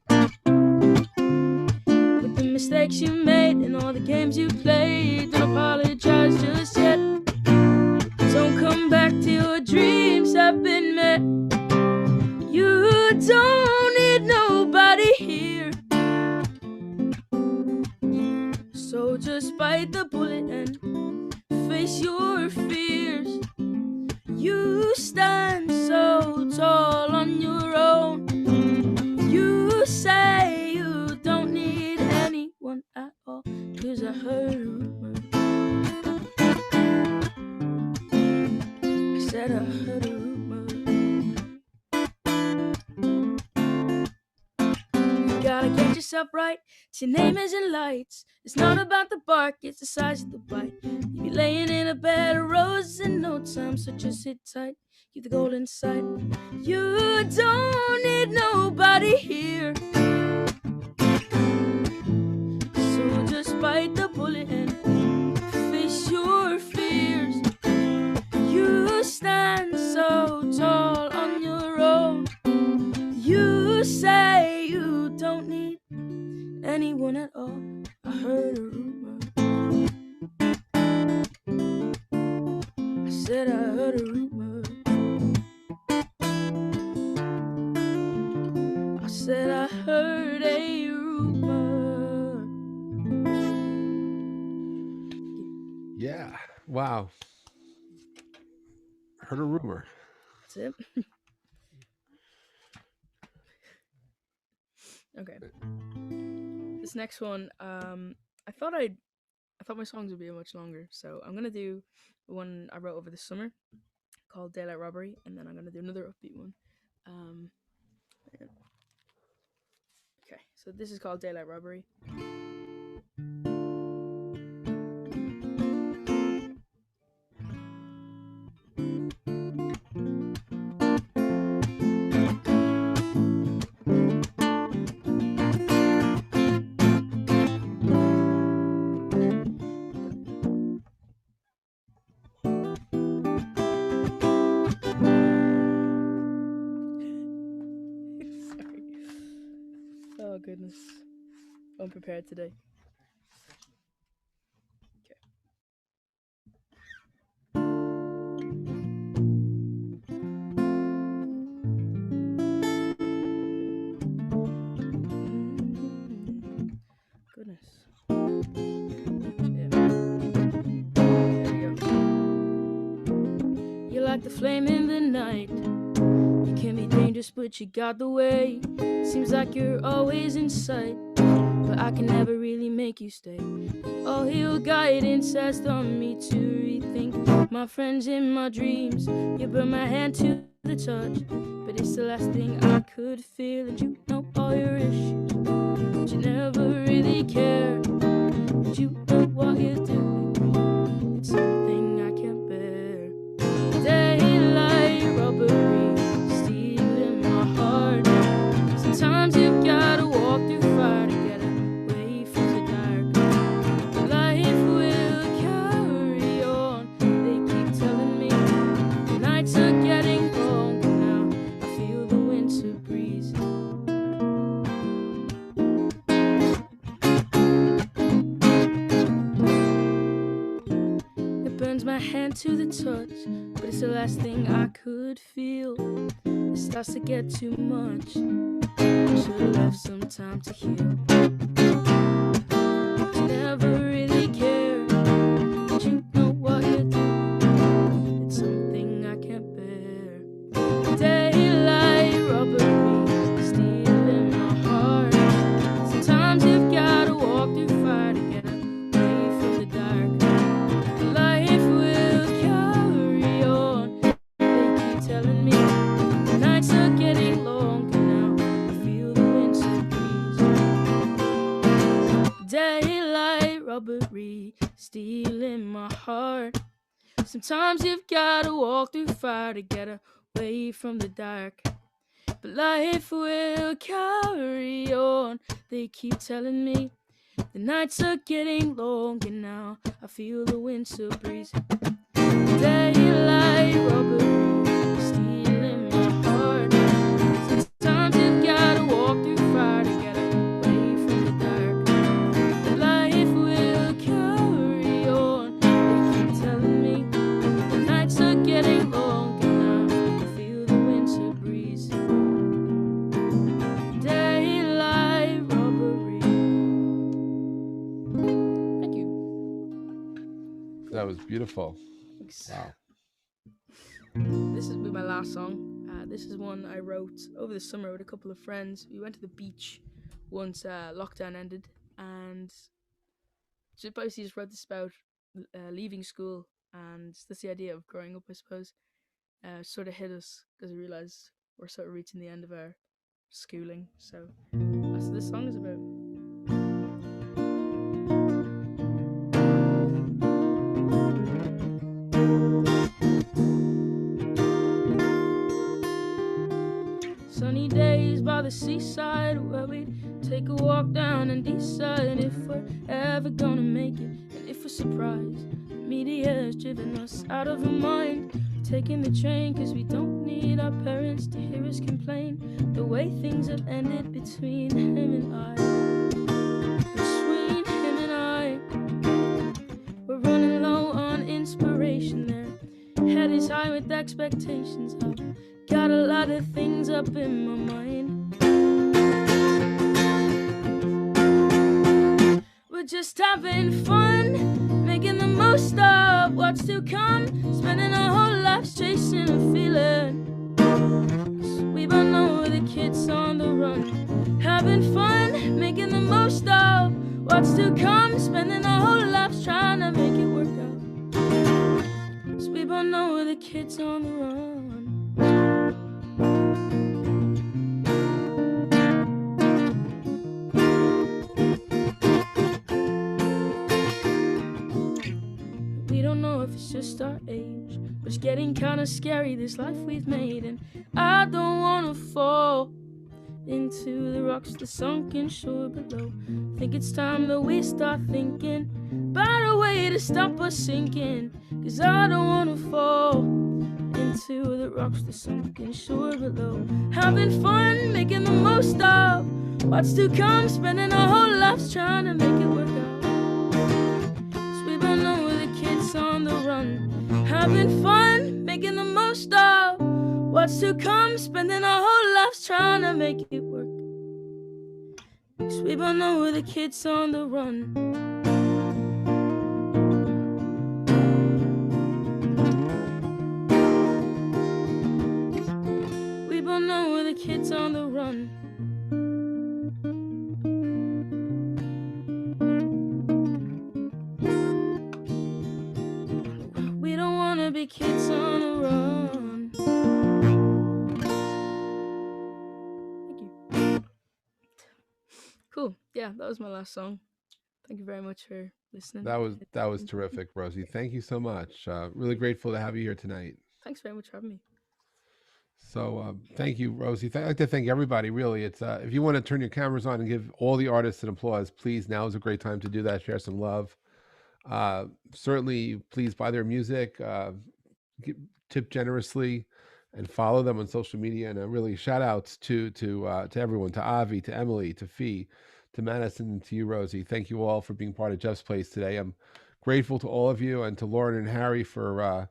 With the mistakes you made and all the games you played, don't apologize just yet. Don't come back till your dreams have been met. You don't need nobody here, so just bite the bullet and face your fears. You stand so tall on your own. You gotta get yourself right. Your name is in lights. It's not about the bark, it's the size of the bite. You be laying in a bed of roses in no time, so just sit tight, keep the gold in sight. You don't need nobody here, so just bite the bullet and face your fears. You stand so tall on your own. You say you don't need anyone at all. I heard a rumor. I said I heard a rumor. I said I heard a rumor. Yeah. Wow. Heard a rumor. That's it. Okay. This next one, I thought my songs would be much longer, so I'm gonna do one I wrote over the summer called Daylight Robbery, and then I'm gonna do another upbeat one. Um, okay, so this is called Daylight Robbery. Sorry. Oh goodness, unprepared today. Goodness. Yeah. There we go. You're like the flame in the night. You can be dangerous, but you got the way. Seems like you're always in sight, but I can never really make you stay. All your guidance has done me to rethink my friends in my dreams. You burn my hand to the touch, but it's the last thing I could feel. And you know all your issues, but you never really care. And you know what you're doing, it's something I can't bear. Daylight robbery, stealing my heart. Sometimes you've gotta walk through fire to get away from the dark. Life will carry on, they keep telling me. The nights are getting longer now, I feel the winter breeze. It burns my hand to the touch, but it's the last thing I could feel. It starts to get too much, I should've left some time to heal. You never really care, but you know what you're doing, it's something I can't bear. Daylight robbery, stealing my heart. Sometimes you've gotta walk through fire to get away from the dark. Life will carry on, they keep telling me. The nights are getting longer now, I feel the winter breeze. Daylight robbery, stealing my heart. Sometimes you've gotta walk through fire to get away from the dark. But life will carry on, they keep telling me. The nights are getting longer now, I feel the winter breeze. Daylight robbery, stealing my heart. Sometimes you've gotta walk through fire to get away from the dark. But life will carry on, they keep telling me. The nights are getting longer now, I feel the winter breeze. Daylight robbery. Thank you. That was beautiful. Thanks. Wow. This will be my last song. This is one I wrote over the summer with a couple of friends. We went to the beach once lockdown ended, and just basically just wrote this about leaving school, and that's the idea of growing up, I suppose. Sort of hit us because we realized we're sort of reaching the end of our schooling. So that's the song is about. Sunny days by the seaside where we'd take a walk down and decide if we're ever gonna make it. And if we're surprised, the media's driven us out of our mind. Taking the train cause we don't need our parents to hear us complain. The way things have ended between him and I. Between him and I. We're running low on inspiration there. Head is high with expectations up. Got a lot of things up in my mind. We're just having fun, making the most of what's to come. Spending our whole lives chasing a feeling. 'Cause we both know the kids on the run. Having fun, making the most of what's to come. Spending our whole lives trying to make it work out. 'Cause we both know the kids on the run. We don't know if it's just our age, but it's getting kinda scary, this life we've made. And I don't wanna fall into the rocks, the sunken shore below. Think it's time that we start thinking about a way to stop us sinking. 'Cause I don't wanna fall into the rocks, the sunken shore below. Having fun, making the most of what's to come. Spending our whole lives trying to make it work out. 'Cause we both know the kids on the run. Having fun, making the most of what's to come. Spending our whole lives trying to make it work. 'Cause we both know the kids on the run. We both know the kids on the run. We don't wanna be kids on the run. Thank you. Cool. Yeah, that was my last song. Thank you very much for listening. That was terrific, Rosie. Thank you so much. Really grateful to have you here tonight. Thanks very much for having me. So thank you, Rosie. I'd like to thank everybody. Really, it's if you want to turn your cameras on and give all the artists an applause, please. Now is a great time to do that. Share some love. Certainly, please buy their music. Tip generously, and follow them on social media. And really, shout outs to everyone, to Avi, to Emily, to Fee, to Madison, and to you, Rosie. Thank you all for being part of Jeff's Place today. I'm grateful to all of you, and to Lauren and Harry for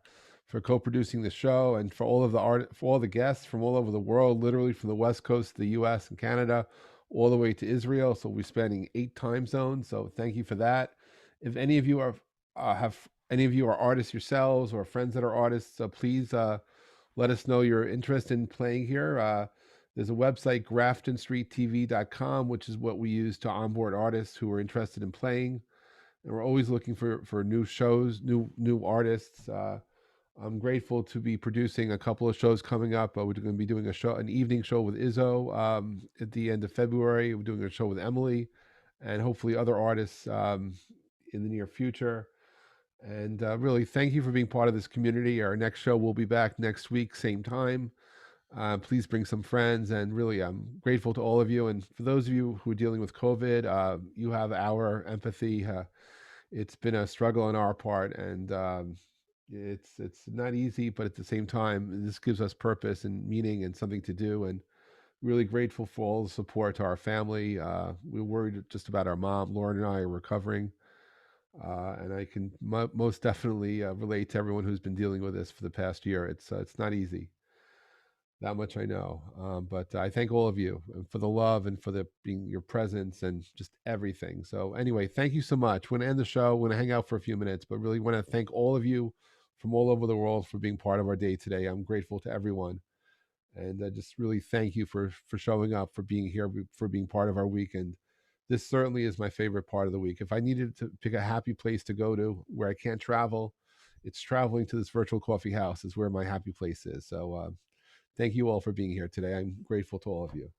co-producing the show, and for all of for all the guests from all over the world, literally from the West Coast to the U.S. and Canada, all the way to Israel. So we're spanning 8 time zones. So thank you for that. If any of you are artists yourselves, or friends that are artists, please let us know your interest in playing here. There's a website, graftonstreettv.com, which is what we use to onboard artists who are interested in playing. And we're always looking for new shows, new artists. I'm grateful to be producing a couple of shows coming up. We're going to be doing an evening show with Izzo at the end of February. We're doing a show with Emily, and hopefully other artists in the near future. And really, thank you for being part of this community. Our next show will be back next week, same time. Please bring some friends, and really, I'm grateful to all of you. And for those of you who are dealing with COVID, you have our empathy. It's been a struggle on our part, and it's not easy, but at the same time, this gives us purpose and meaning and something to do. And really grateful for all the support to our family. We're worried just about our mom. Lauren and I are recovering. And I can most definitely relate to everyone who's been dealing with this for the past year. It's not easy. That much I know. But I thank all of you for the love, and for being your presence, and just everything. So anyway, thank you so much. We're going to end the show. We're going to hang out for a few minutes, but really want to thank all of you from all over the world for being part of our day today. I'm grateful to everyone. And just really thank you for showing up, for being here, for being part of our weekend. This certainly is my favorite part of the week. If I needed to pick a happy place to go to where I can't travel, it's traveling to this virtual coffee house is where my happy place is. So thank you all for being here today. I'm grateful to all of you.